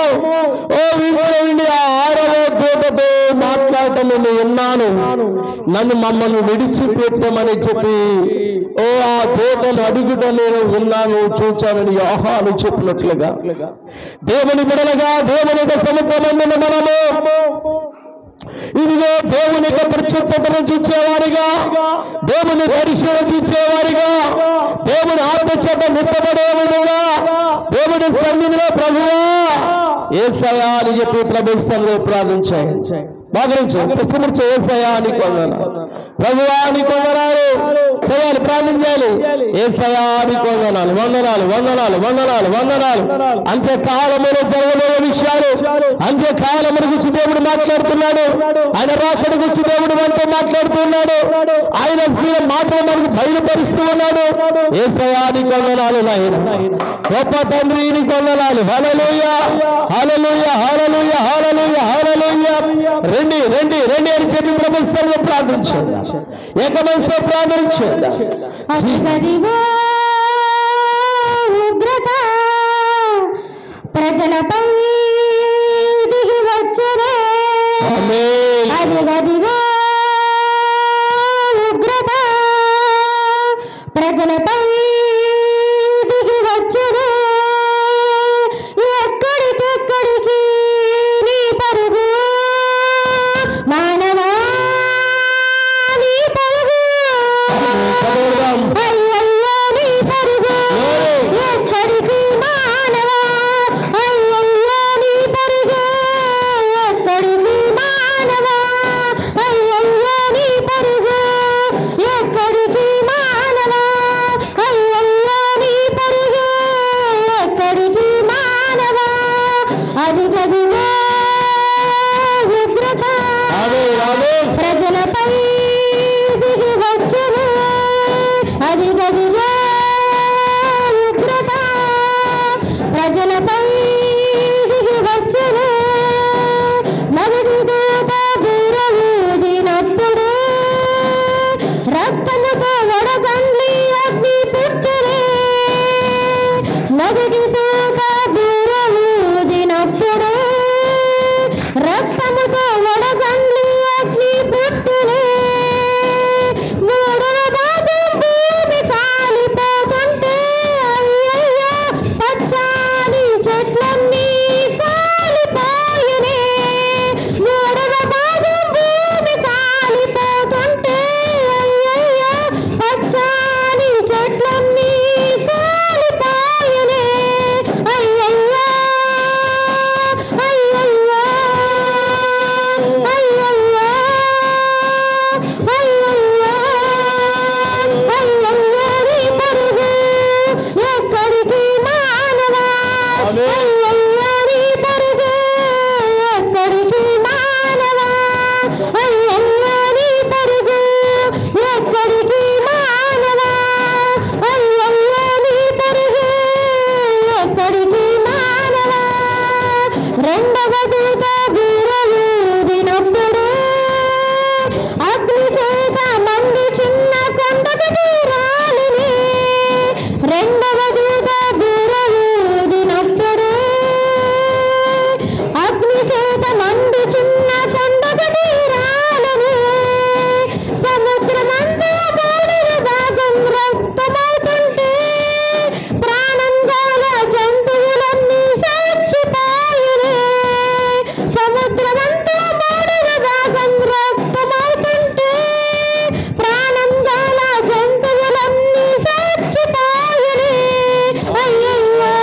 ఓ వింటుండి ఆ 6వ దూతతో మాట్లాడటం నేను విన్నాను. నన్ను మమ్మల్ని విడిచిపెట్టమని చెప్పి ఓ ఆ దూతను అడుగుట నేను విన్నాను, చూచానని యోహాను చెప్పినట్లుగా దేవుని బిడలగా దేవుని యొక్క సముఖమందున మనము ఇదిగో దేవుని యొక్క ప్రత్యక్షతను చూచేవారిగా, దేవుని దర్శనం చూచేవారిగా, దేవుని ఆత్మచేత నింపబడే విధంగా దేవుని సన్నిధిలో ప్రభువా యేసయ్యా అని చెప్పి ప్రభు సన్నిధిలో ప్రార్థించాయి. బాగుంచు యేసయ్యా అని కొందనాలు, ప్రభువా అని కొందనాలు చేయాలి, ప్రార్థన చేయాలి. యేసయ్యా అని కొందనాలు, వందనాలు వందనాలు వందనాలు వందనాలు. అంత్యకాలములో జరగబోయే విషయాలు, అంత్యకాలముల గురించి దేవుడు మాట్లాడుతున్నాడు. ఆయన రాకడ గురించి దేవుడు మనతో మాట్లాడుతున్నాడు. ఆయన మాటలు మనకు బయలుపరుస్తూ ఉన్నాడు. యేసయ్యా అని కొందనాలు నాయన, గొప్ప తండ్రిని కొందనాలు. హల్లెలూయా హల్లెలూయా హల్లెలూయా హల్లెలూయా హల్లెలూయా. రండి రండి రండి అని చెప్పి ప్రభు సన్నిధిలో ప్రార్థించండి, ఏకమనసుతో ప్రార్థించండి. ఉగ్రత ప్రజలపై దిగి వచ్చునే, అదిగదిగో ఉగ్రత ప్రజలపై దిగి వచ్చునే, ఎక్కడికెక్కడికి నీ పరుగు మానవా, నీ పరుగు అయ్యయ్యో నీ పరుగు, ఎక్కడికి మానవా, అయ్యయ్యో నీ పరుగు, ఎక్కడికి మానవా, అయ్యయ్యో నీ పరుగు, ఎక్కడికి మానవా, అయ్యయ్యో నీ పరుగు, ఎక్కడికి మానవా, అదిగదిగో ఉగ్రత ప్రజలపై దిగి వచ్చును, అదిగదిగో ఉగ్రత ప్రజలపై దిగి వచ్చును. మొదటి దూత బూరలూదినప్పుడు రక్తముతో వడగండ్లి అగ్ని పుట్టునే, మొదటి దూత బూరలూదినప్పుడు రక్తముతో వడగండ్లి అగ్ని పుట్టునే, 3వ భాగం భూమి కాలిపోతుంటే అయ్యయ్యో పచ్చాని చెట్లన్నీ కాలిపోయినే, 3వ భాగం భూమి కాలిపోతుంటే అయ్యయ్యో పచ్చాని చెట్లన్నీ కాలిపోయినే, అయ్యయ్యో అయ్యయ్యో అయ్యయ్యో అయ్యయ్యో అయ్యయ్యో నీ పరుగు, ఎక్కడికి మానవా, అయ్యయ్యో నీ పరుగు, ఎక్కడికి మానవా, అయ్యయ్యో నీ పరుగు, ఎక్కడికి మానవా, అయ్యయ్యో నీ పరుగు, ఎక్కడికి మానవా. 2వ దూత బూరలూదినప్పుడు అగ్ని చేత మండి చిన్న కొండకు తీరాలిని, 2వ దూత బూరలూదినప్పుడు అగ్ని చేత మండి చిన్న కొండకు తీరాలిని, సముద్రమంతా 3వ భాగం రక్తమవుతుంటే ప్రాణం గల జంతువులన్నీ చచ్చిపోయినే, సముద్రమంతా 3వ భాగం రక్తమవుతుంటే ప్రాణం గల జంతువులన్నీ చచ్చిపోయినే, అయ్యయ్యో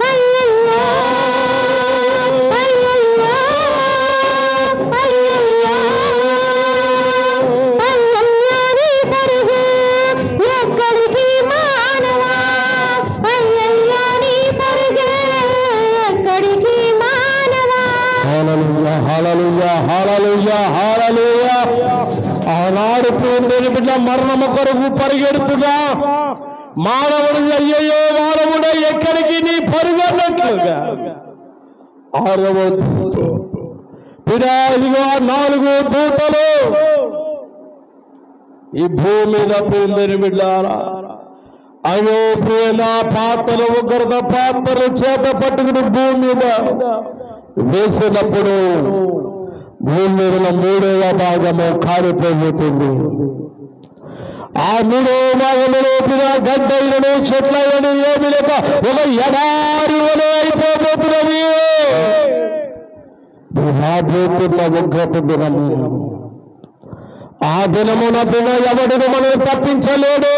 అయ్యయ్యో అయ్యయ్యో అయ్యయ్యో అయ్యయ్యో నీ పరుగు, ఎక్కడికి మానవా, అయ్యయ్యో నీ పరుగు, ఎక్కడికి మానవా. హల్లెలూయా హల్లెలూయా హల్లెలూయా హల్లెలూయా. ఆనాడు దేవుని బిడ్డ మరణము కొరకు పరిగెడుతుగా మానవుడు అయ్యయ్యో మానవుడే ఎక్కడికి నీ పరుగన్నట్లుగా 6వ దూత ఇదిగో 4 దూతలు ఈ భూమి మీద ప్రేమని బిడ్డారా అయ్యో ప్రియ పాత్రలు ఉగ్రత పాత్రలు చేత పట్టుకుని భూమి మీద వేసినప్పుడు భూమి మీద 3వ భాగము కారిపోతుంది. ఆ 3వ భాగంలో గడ్డైనను చెట్లైనను ఏమి లేక ఒక ఎడారి వలె అయిపోతున్నది. రాబోతున్న ఉగ్రత దినము, ఆ దినమున ఎవరిని మనం తప్పించలేడు.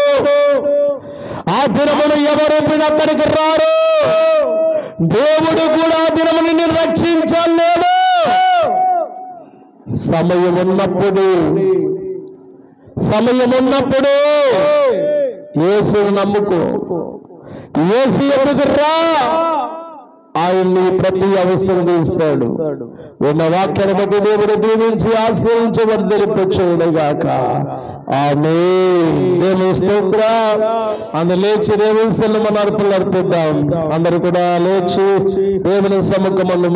ఆ దినమును ఎవరు అక్కడికి రారు. దేవుడు కూడా ఆ దినముని రక్షించలేడు. సమయం ఉన్నప్పుడు యేసును నమ్ముకో, యేసు ఎదుగు రా, ఆయన్ని ప్రతి అవసరం తీస్తాడు. ఉన్న వాక్యాన్ని బట్టి దేవుడు దీవించి ఆశ్రయించబడిగాక. ఆమేన్. దేవుని స్తోత్రం. అందరూ లేచి దేవుని సన్నిధిలో మన అర్పణలు అర్పిద్దాం. అందరూ కూడా లేచి దేవుని సముఖమందు